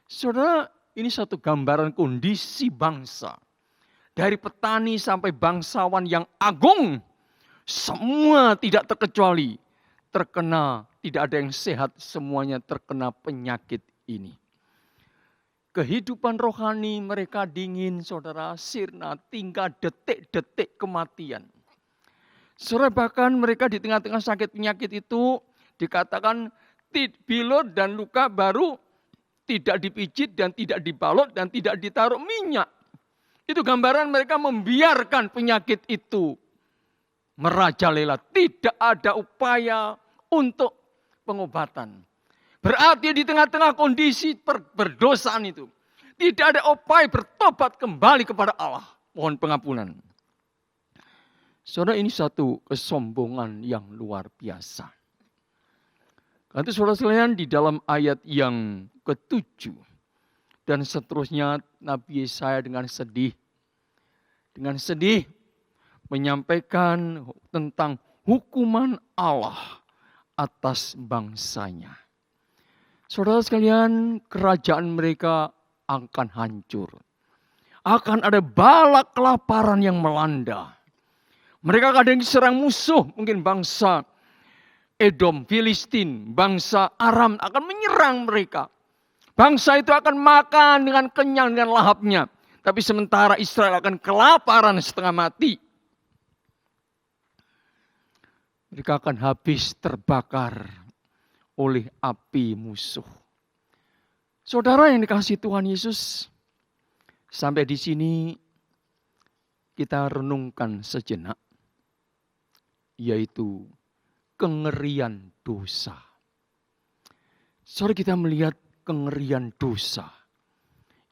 [SPEAKER 3] Saudara, ini satu gambaran kondisi bangsa. Dari petani sampai bangsawan yang agung, semua tidak terkecuali terkena, tidak ada yang sehat, semuanya terkena penyakit ini. Kehidupan rohani mereka dingin, saudara, sirna, tinggal detik-detik kematian. Saudara, bahkan mereka di tengah-tengah sakit penyakit itu dikatakan bilur dan luka baru tidak dipijit dan tidak dibalot dan tidak ditaruh minyak. Itu gambaran mereka membiarkan penyakit itu merajalela. Tidak ada upaya untuk pengobatan. Berarti di tengah-tengah kondisi berdosaan itu, tidak ada upaya bertobat kembali kepada Allah. Mohon pengampunan. Saudara, ini satu kesombongan yang luar biasa. Nanti saudara sekalian di dalam ayat yang ke-7 dan seterusnya Nabi Yesaya dengan sedih menyampaikan tentang hukuman Allah atas bangsanya. Saudara sekalian, kerajaan mereka akan hancur. Akan ada bala kelaparan yang melanda. Mereka kadang diserang musuh, mungkin bangsa Edom, Filistin, bangsa Aram akan menyerang mereka. Bangsa itu akan makan dengan kenyang dengan lahapnya. Tapi sementara Israel akan kelaparan setengah mati. Mereka akan habis terbakar oleh api musuh. Saudara yang dikasihi Tuhan Yesus, sampai di sini kita renungkan sejenak, yaitu kengerian dosa. Saudara, kita melihat kengerian dosa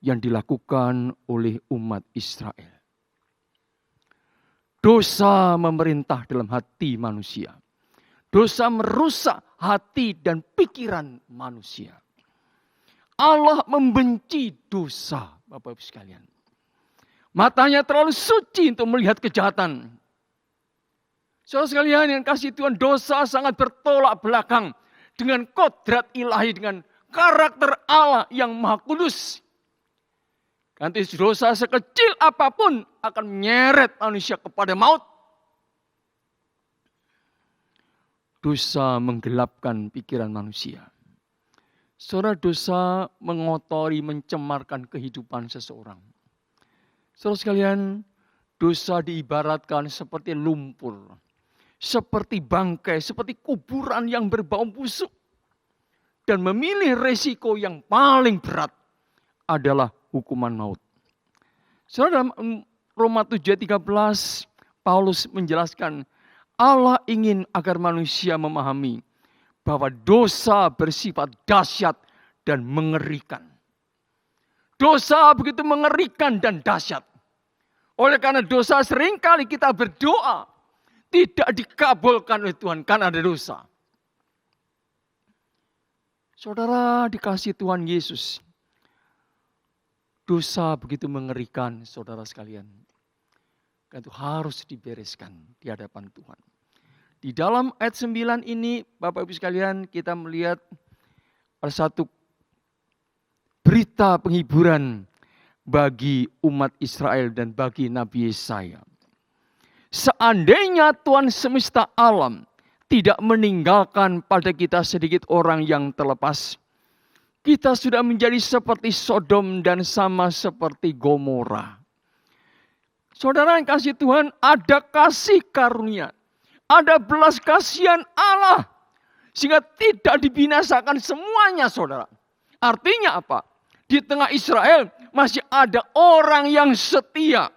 [SPEAKER 3] yang dilakukan oleh umat Israel. Dosa memerintah dalam hati manusia. Dosa merusak hati dan pikiran manusia. Allah membenci dosa, Bapak-Ibu sekalian. Matanya terlalu suci untuk melihat kejahatan. Saudara sekalian yang kasih Tuhan, dosa sangat bertolak belakang dengan kodrat ilahi, dengan karakter Allah yang maha kudus. Nanti dosa sekecil apapun akan menyeret manusia kepada maut. Dosa menggelapkan pikiran manusia. Saudara, dosa mengotori, mencemarkan kehidupan seseorang. Saudara sekalian, dosa diibaratkan seperti lumpur, seperti bangkai, seperti kuburan yang berbau busuk. Dan memilih resiko yang paling berat adalah hukuman maut. Saudara, dalam Roma 7:13, Paulus menjelaskan, Allah ingin agar manusia memahami bahwa dosa bersifat dahsyat dan mengerikan. Dosa begitu mengerikan dan dahsyat. Oleh karena dosa seringkali kita berdoa tidak dikabulkan oleh Tuhan karena ada dosa. Saudara dikasihi Tuhan Yesus, dosa begitu mengerikan, saudara sekalian. Itu harus dibereskan di hadapan Tuhan. Di dalam ayat 9 ini, Bapak Ibu sekalian, kita melihat ada satu berita penghiburan bagi umat Israel dan bagi Nabi Yesaya. Seandainya Tuhan semesta alam tidak meninggalkan pada kita sedikit orang yang terlepas, kita sudah menjadi seperti Sodom dan sama seperti Gomora. Saudara yang kasih Tuhan, ada kasih karunia, ada belas kasihan Allah, sehingga tidak dibinasakan semuanya, saudara. Artinya apa? Di tengah Israel masih ada orang yang setia,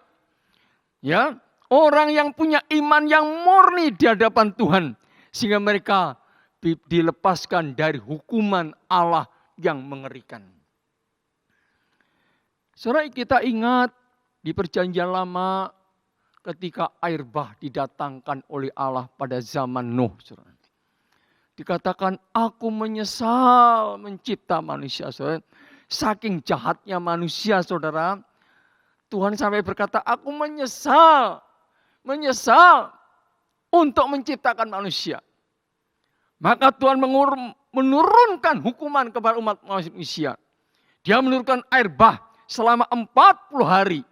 [SPEAKER 3] ya, orang yang punya iman yang murni di hadapan Tuhan, sehingga mereka dilepaskan dari hukuman Allah yang mengerikan. Saudara, kita ingat di Perjanjian Lama ketika air bah didatangkan oleh Allah pada zaman Nuh. Saudara. Dikatakan, aku menyesal mencipta manusia. Saudara. Saking jahatnya manusia, saudara. Tuhan sampai berkata, aku menyesal untuk menciptakan manusia. Maka Tuhan menurunkan hukuman kepada umat manusia. Dia menurunkan air bah selama 40 hari.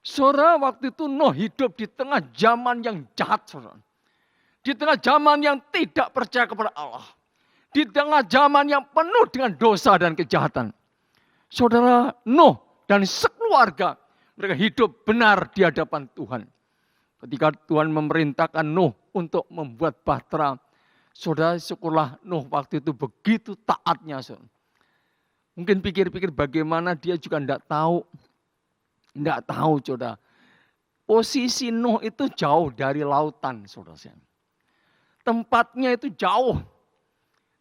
[SPEAKER 3] Saudara, waktu itu Nuh hidup di tengah zaman yang jahat, saudara. Di tengah zaman yang tidak percaya kepada Allah. Di tengah zaman yang penuh dengan dosa dan kejahatan. Saudara, Nuh dan sekeluarga, mereka hidup benar di hadapan Tuhan. Ketika Tuhan memerintahkan Nuh untuk membuat bahtera, saudara, syukurlah Nuh waktu itu begitu taatnya. Saudara. Mungkin pikir-pikir bagaimana dia juga tidak tahu. Tidak tahu, saudara. Posisi Nuh itu jauh dari lautan, saudara. Tempatnya itu jauh.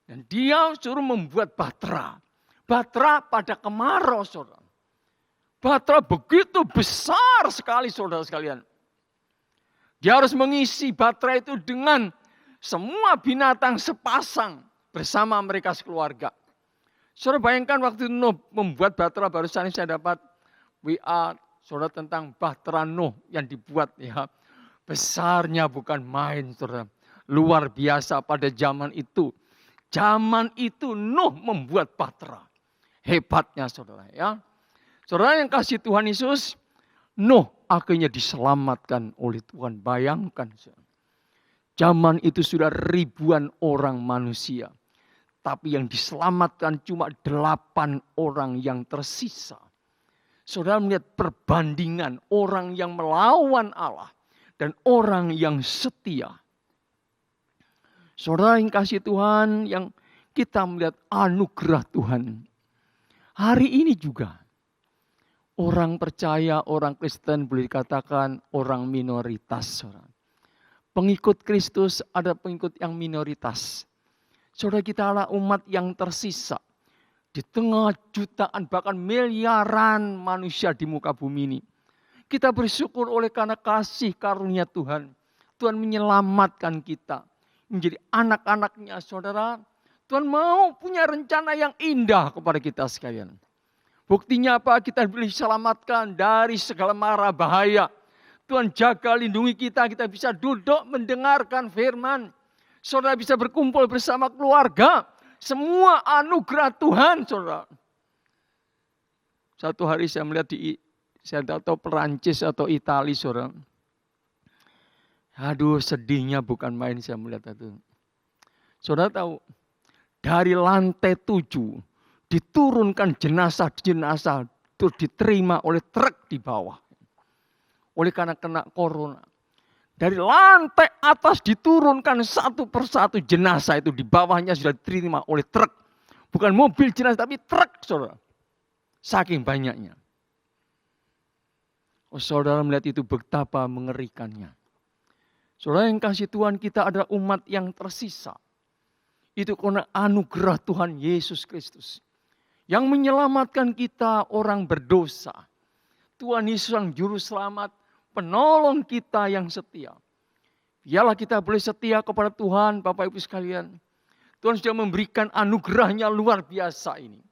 [SPEAKER 3] Dan dia suruh membuat bahtera. Bahtera pada kemarau, saudara. Bahtera begitu besar sekali, saudara sekalian. Dia harus mengisi bahtera itu dengan semua binatang sepasang bersama mereka sekeluarga. Saudara bayangkan waktu Nuh membuat bahtera, barusan saya dapat WA saudara tentang bahtera Nuh yang dibuat, ya. Besarnya bukan main, saudara. Luar biasa pada zaman itu. Zaman itu Nuh membuat bahtera. Hebatnya, saudara, ya. Saudara yang kasih Tuhan Yesus, Nuh akhirnya diselamatkan oleh Tuhan. Bayangkan, saudara. Zaman itu sudah ribuan orang manusia. Tapi yang diselamatkan cuma 8 orang yang tersisa. Saudara melihat perbandingan orang yang melawan Allah dan orang yang setia. Saudara yang kasih Tuhan, yang kita melihat anugerah Tuhan. Hari ini juga orang percaya, orang Kristen boleh dikatakan orang minoritas. Saudara. Pengikut Kristus ada pengikut yang minoritas. Saudara, kita adalah umat yang tersisa. Di tengah jutaan bahkan miliaran manusia di muka bumi ini. Kita bersyukur oleh karena kasih karunia Tuhan. Tuhan menyelamatkan kita. Menjadi anak-anaknya, saudara. Tuhan mau punya rencana yang indah kepada kita sekalian. Buktinya apa? Kita diselamatkan dari segala mara bahaya. Tuhan jaga, lindungi kita. Kita bisa duduk mendengarkan firman. Saudara bisa berkumpul bersama keluarga. Semua anugerah Tuhan, saudara. Satu hari saya melihat saya tidak tahu Perancis atau Italia, saudara. Aduh, sedihnya bukan main saya melihat itu. Saudara tahu, dari lantai 7 diturunkan jenazah terus diterima oleh truk di bawah. Oleh karena kena corona. Dari lantai atas diturunkan satu persatu jenazah itu. Di bawahnya sudah diterima oleh truk. Bukan mobil jenazah tapi truk, saudara. Saking banyaknya. Oh, saudara melihat itu betapa mengerikannya. Saudara yang kasih Tuhan, kita adalah umat yang tersisa. Itu karena anugerah Tuhan Yesus Kristus. Yang menyelamatkan kita orang berdosa. Tuhan Yesus yang juru selamat. Penolong kita yang setia. Biarlah kita boleh setia kepada Tuhan, Bapak Ibu sekalian. Tuhan sudah memberikan anugerahnya luar biasa ini.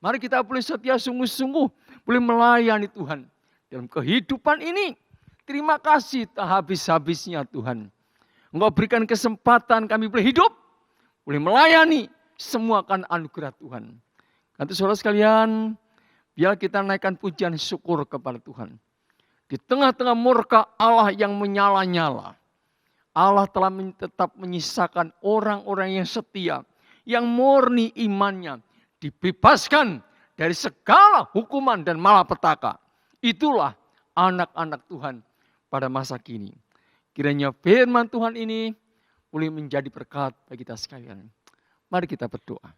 [SPEAKER 3] Mari kita boleh setia sungguh-sungguh, boleh melayani Tuhan. Dalam kehidupan ini, terima kasih tak habis-habisnya Tuhan. Engkau berikan kesempatan kami boleh hidup, boleh melayani, semua akan anugerah Tuhan. Nanti saudara sekalian, biar kita naikkan pujian syukur kepada Tuhan. Di tengah-tengah murka Allah yang menyala-nyala. Allah telah tetap menyisakan orang-orang yang setia. Yang murni imannya. Dibebaskan dari segala hukuman dan malapetaka. Itulah anak-anak Tuhan pada masa kini. Kiranya firman Tuhan ini boleh menjadi berkat bagi kita sekalian. Mari kita berdoa.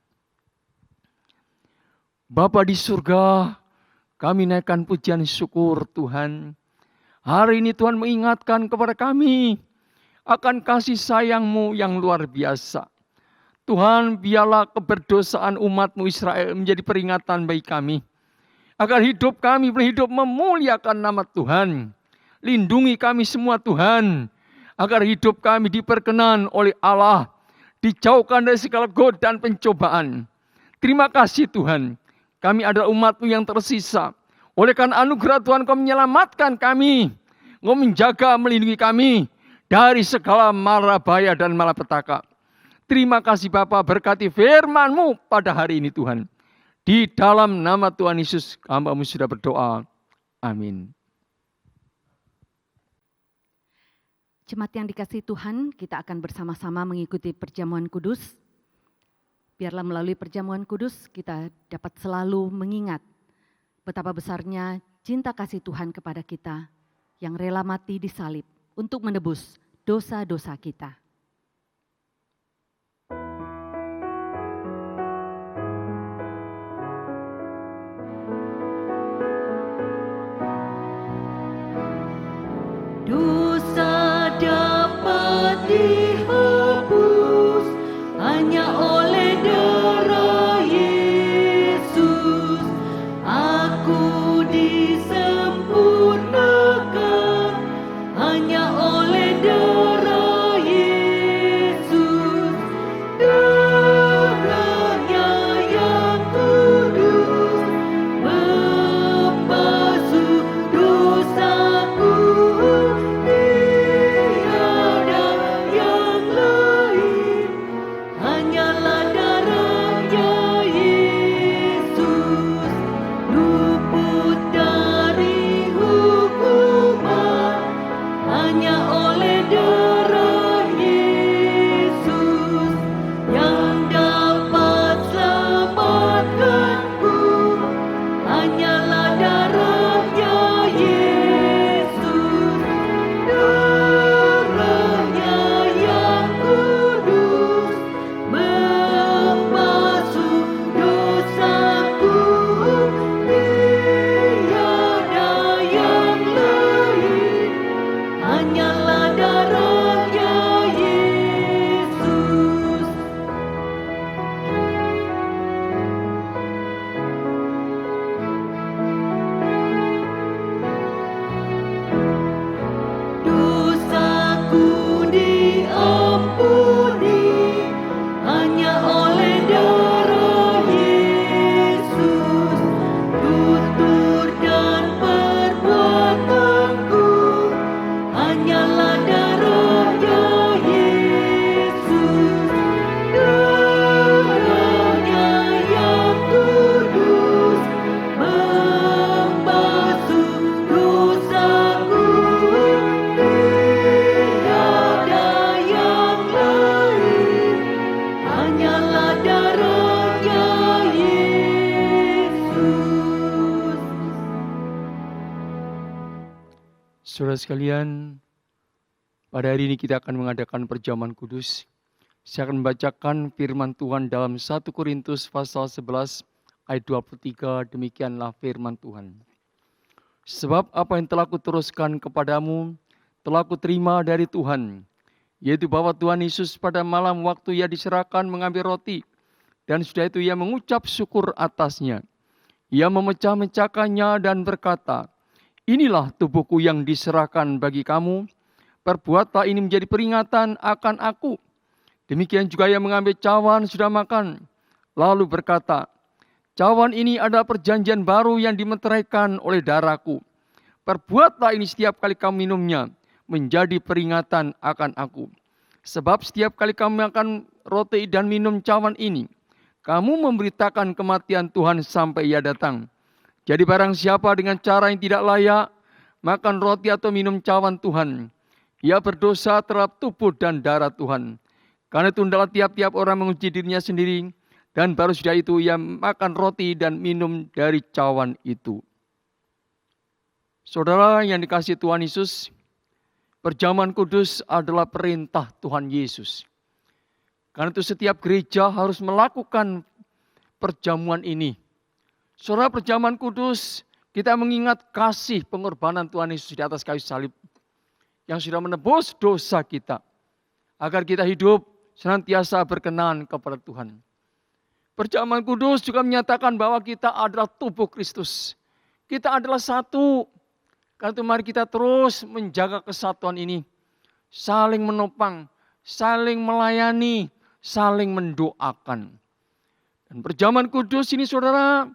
[SPEAKER 3] Bapa di surga, kami naikkan pujian syukur Tuhan. Hari ini Tuhan mengingatkan kepada kami akan kasih sayang-Mu yang luar biasa. Tuhan, biarlah keberdosaan umat-Mu Israel menjadi peringatan bagi kami. Agar hidup kami berhidup memuliakan nama Tuhan. Lindungi kami semua Tuhan. Agar hidup kami diperkenan oleh Allah. Dijauhkan dari segala godaan pencobaan. Terima kasih Tuhan. Kami adalah umat-Mu yang tersisa. Oleh karena anugerah Tuhan Kau menyelamatkan kami. Kau menjaga, melindungi kami. Dari segala mara bahaya dan malapetaka. Terima kasih Bapa, berkati firman-Mu pada hari ini Tuhan. Di dalam nama Tuhan Yesus, hamba-Mu sudah berdoa. Amin.
[SPEAKER 1] Jemaat yang dikasihi Tuhan, kita akan bersama-sama mengikuti perjamuan kudus. Biarlah melalui perjamuan kudus kita dapat selalu mengingat betapa besarnya cinta kasih Tuhan kepada kita yang rela mati di salib untuk menebus dosa-dosa kita. Dosa dapat dihapus hanya oleh darah Yesus. Aku disempurnakan hanya oleh darah Yesus. Darahnya yang kudus membasuh dosaku. Tiada yang lain, hanyalah darahnya Yesus. Luput dari hukuman hanya oleh darah Yesus. Yang dapat selamatkanku hanyalah darahnya Yesus. Darahnya yang kudus membasuh dosaku. Tiada yang lain, hanyalah darahnya Yesus. Dosaku diampuni hanya oleh darah Yesus. Tutur dan perbuatanku hanyalah darahnya Yesus. Darahnya yang kudus membasuh dosaku. Tiada yang lain, hanyalah darahnya Yesus.
[SPEAKER 3] Saudara sekalian, pada hari ini kita akan mengadakan perjamuan kudus. Saya akan membacakan firman Tuhan dalam 1 Korintus pasal 11 ayat 23, demikianlah firman Tuhan. Sebab apa yang telah kuteruskan kepadamu, telah kuterima dari Tuhan, yaitu bahwa Tuhan Yesus pada malam waktu ia diserahkan mengambil roti, dan sudah itu ia mengucap syukur atasnya. Ia memecah-mecahkannya dan berkata, inilah tubuhku yang diserahkan bagi kamu, perbuatlah ini menjadi peringatan akan aku. Demikian juga ia mengambil cawan sudah makan, lalu berkata, cawan ini adalah perjanjian baru yang dimeteraikan oleh darahku. Perbuatlah ini setiap kali kamu minumnya, menjadi peringatan akan aku. Sebab setiap kali kamu makan roti dan minum cawan ini, kamu memberitakan kematian Tuhan sampai ia datang. Jadi barang siapa dengan cara yang tidak layak makan roti atau minum cawan Tuhan, ia berdosa terhadap tubuh dan darah Tuhan. Karena itu hendaklah tiap-tiap orang menguji dirinya sendiri, dan baru sudah itu ia makan roti dan minum dari cawan itu. Saudara yang dikasihi Tuhan Yesus, perjamuan kudus adalah perintah Tuhan Yesus. Karena itu setiap gereja harus melakukan perjamuan ini. Saudara, perjamuan kudus kita mengingat kasih pengorbanan Tuhan Yesus di atas kayu salib yang sudah menebus dosa kita, agar kita hidup senantiasa berkenan kepada Tuhan. Perjamuan kudus juga menyatakan bahwa kita adalah tubuh Kristus. Kita adalah satu. Karena itu mari kita terus menjaga kesatuan ini. Saling menopang, saling melayani, saling mendoakan. Dan perjamuan kudus ini saudara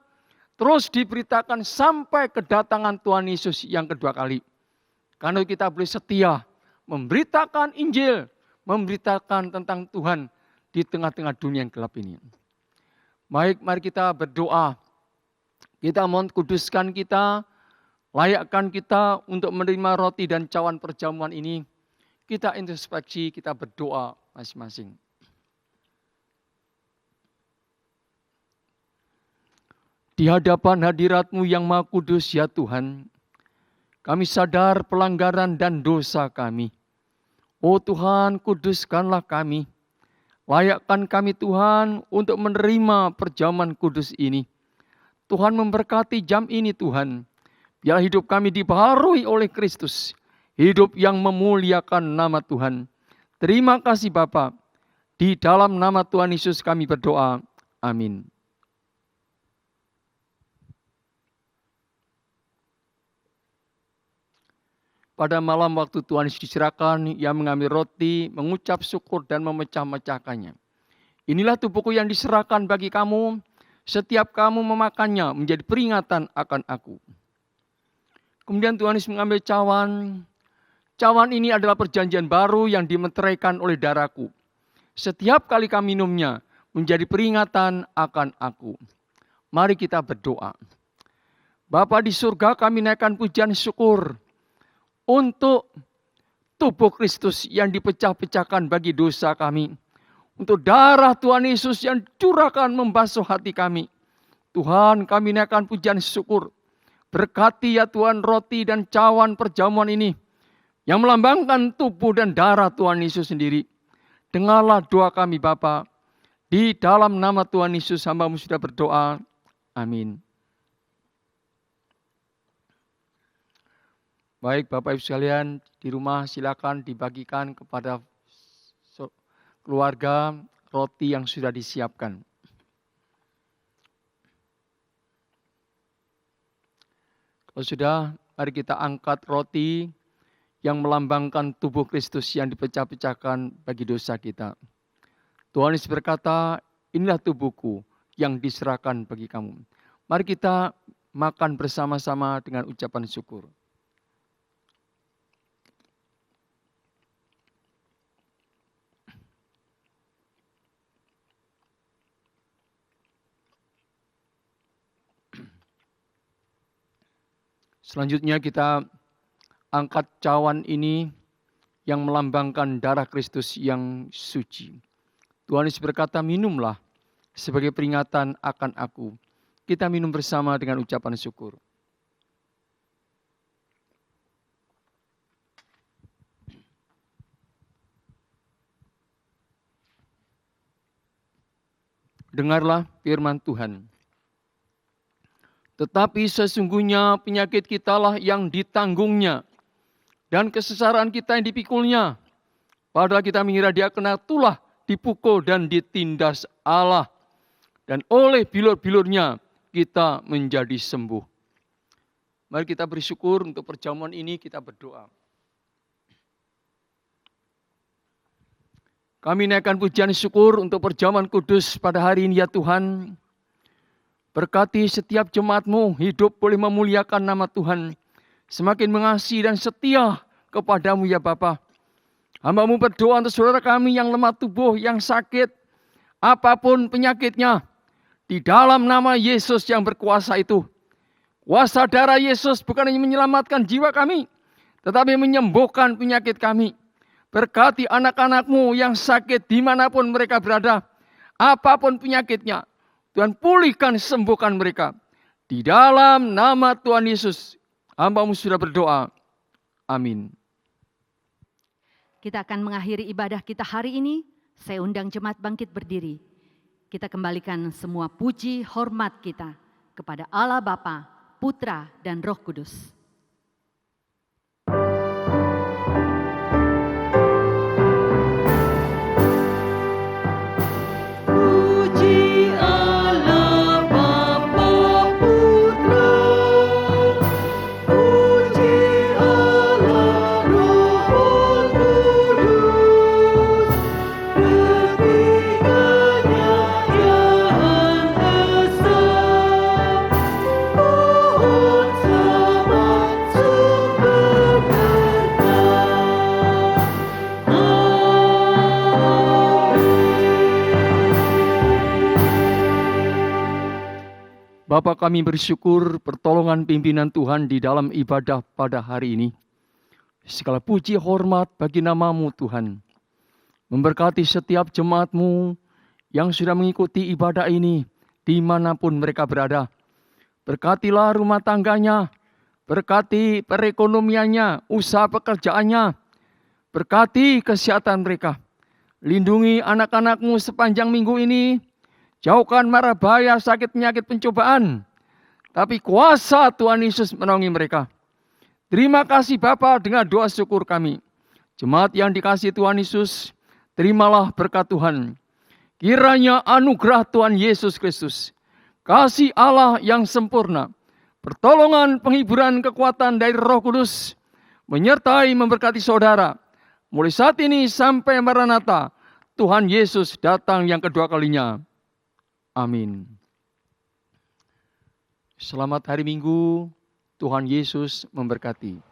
[SPEAKER 3] terus diberitakan sampai kedatangan Tuhan Yesus yang kedua kali. Karena kita boleh setia memberitakan Injil, memberitakan tentang Tuhan di tengah-tengah dunia yang gelap ini. Baik, mari kita berdoa Kita mohon kuduskan kita, layakkan kita untuk menerima roti dan cawan perjamuan ini. Kita introspeksi, kita berdoa masing-masing. Di hadapan hadirat-Mu yang Maha Kudus ya Tuhan, kami sadar pelanggaran dan dosa kami. Oh Tuhan, kuduskanlah kami. Layakkan kami Tuhan untuk menerima perjamuan kudus ini. Tuhan memberkati jam ini Tuhan. Biar hidup kami dibaharui oleh Kristus. Hidup yang memuliakan nama Tuhan. Terima kasih Bapa. Di dalam nama Tuhan Yesus kami berdoa. Amin. Pada malam waktu Tuhan Yesus diserahkan, Ia mengambil roti, mengucap syukur dan memecah-mecahkannya. Inilah tubuhku yang diserahkan bagi kamu. Setiap kamu memakannya menjadi peringatan akan aku. Kemudian Tuhan Yesus mengambil cawan. Cawan ini adalah perjanjian baru yang dimeteraikan oleh darahku. Setiap kali kami minumnya menjadi peringatan akan aku. Mari kita berdoa. Bapa di surga, kami naikkan pujian syukur untuk tubuh Kristus yang dipecah-pecahkan bagi dosa kami. Untuk darah Tuhan Yesus yang curahkan membasuh hati kami. Tuhan, kami naikkan pujian syukur. Berkati ya Tuhan roti dan cawan perjamuan ini yang melambangkan tubuh dan darah Tuhan Yesus sendiri. Dengarlah doa kami Bapa. Di dalam nama Tuhan Yesus hamba-Mu sudah berdoa. Amin. Baik Bapak Ibu sekalian, di rumah silakan dibagikan kepada keluarga roti yang sudah disiapkan. Kalau sudah, mari kita angkat roti yang melambangkan tubuh Kristus yang dipecah-pecahkan bagi dosa kita. Tuhan Yesus berkata, inilah tubuhku yang diserahkan bagi kamu. Mari kita makan bersama-sama dengan ucapan syukur. Selanjutnya kita angkat cawan ini yang melambangkan darah Kristus yang suci. Tuhan Yesus berkata, minumlah sebagai peringatan akan aku. Kita minum bersama dengan ucapan syukur. Dengarlah firman Tuhan. Tetapi sesungguhnya penyakit kitalah yang ditanggungnya. Dan kesesaran kita yang dipikulnya. Padahal kita mengira dia kena tulah, dipukul dan ditindas Allah. Dan oleh bilur-bilurnya kita menjadi sembuh. Mari kita bersyukur untuk perjamuan ini, kita berdoa. Kami naikkan pujian syukur untuk perjamuan kudus pada hari ini ya Tuhan. Berkati setiap jemaat-Mu hidup boleh memuliakan nama Tuhan. Semakin mengasihi dan setia kepada-Mu ya Bapa. Hamba-Mu berdoa untuk saudara kami yang lemah tubuh, yang sakit. Apapun penyakitnya. Di dalam nama Yesus yang berkuasa itu. Kuasa darah Yesus bukan hanya menyelamatkan jiwa kami. Tetapi menyembuhkan penyakit kami. Berkati anak-anak-Mu yang sakit dimanapun mereka berada. Apapun penyakitnya. Tuhan pulihkan, sembuhkan mereka. Di dalam nama Tuhan Yesus, hamba-Mu sudah berdoa. Amin.
[SPEAKER 1] Kita akan mengakhiri ibadah kita hari ini. Saya undang jemaat bangkit berdiri. Kita kembalikan semua puji, hormat kita kepada Allah Bapa, Putra, dan Roh Kudus.
[SPEAKER 4] Sama
[SPEAKER 3] Bapa, kami bersyukur pertolongan pimpinan Tuhan di dalam ibadah pada hari ini. Segala puji hormat bagi nama-Mu Tuhan. Memberkati setiap jemaat-Mu yang sudah mengikuti ibadah ini dimanapun mereka berada. Berkatilah rumah tangganya, berkati perekonomiannya, usaha pekerjaannya, berkati kesehatan mereka. Lindungi anak-anak-Mu sepanjang minggu ini. Jauhkan mara bahaya, sakit, penyakit, pencobaan. Tapi kuasa Tuhan Yesus menolongi mereka. Terima kasih Bapa, dengan doa syukur kami. Jemaat yang dikasihi Tuhan Yesus, terimalah berkat Tuhan. Kiranya anugerah Tuhan Yesus Kristus, kasih Allah yang sempurna, pertolongan, penghiburan, kekuatan dari Roh Kudus, menyertai memberkati saudara. Mulai saat ini sampai Maranatha, Tuhan Yesus datang yang kedua kalinya. Amin. Selamat hari Minggu, Tuhan Yesus memberkati.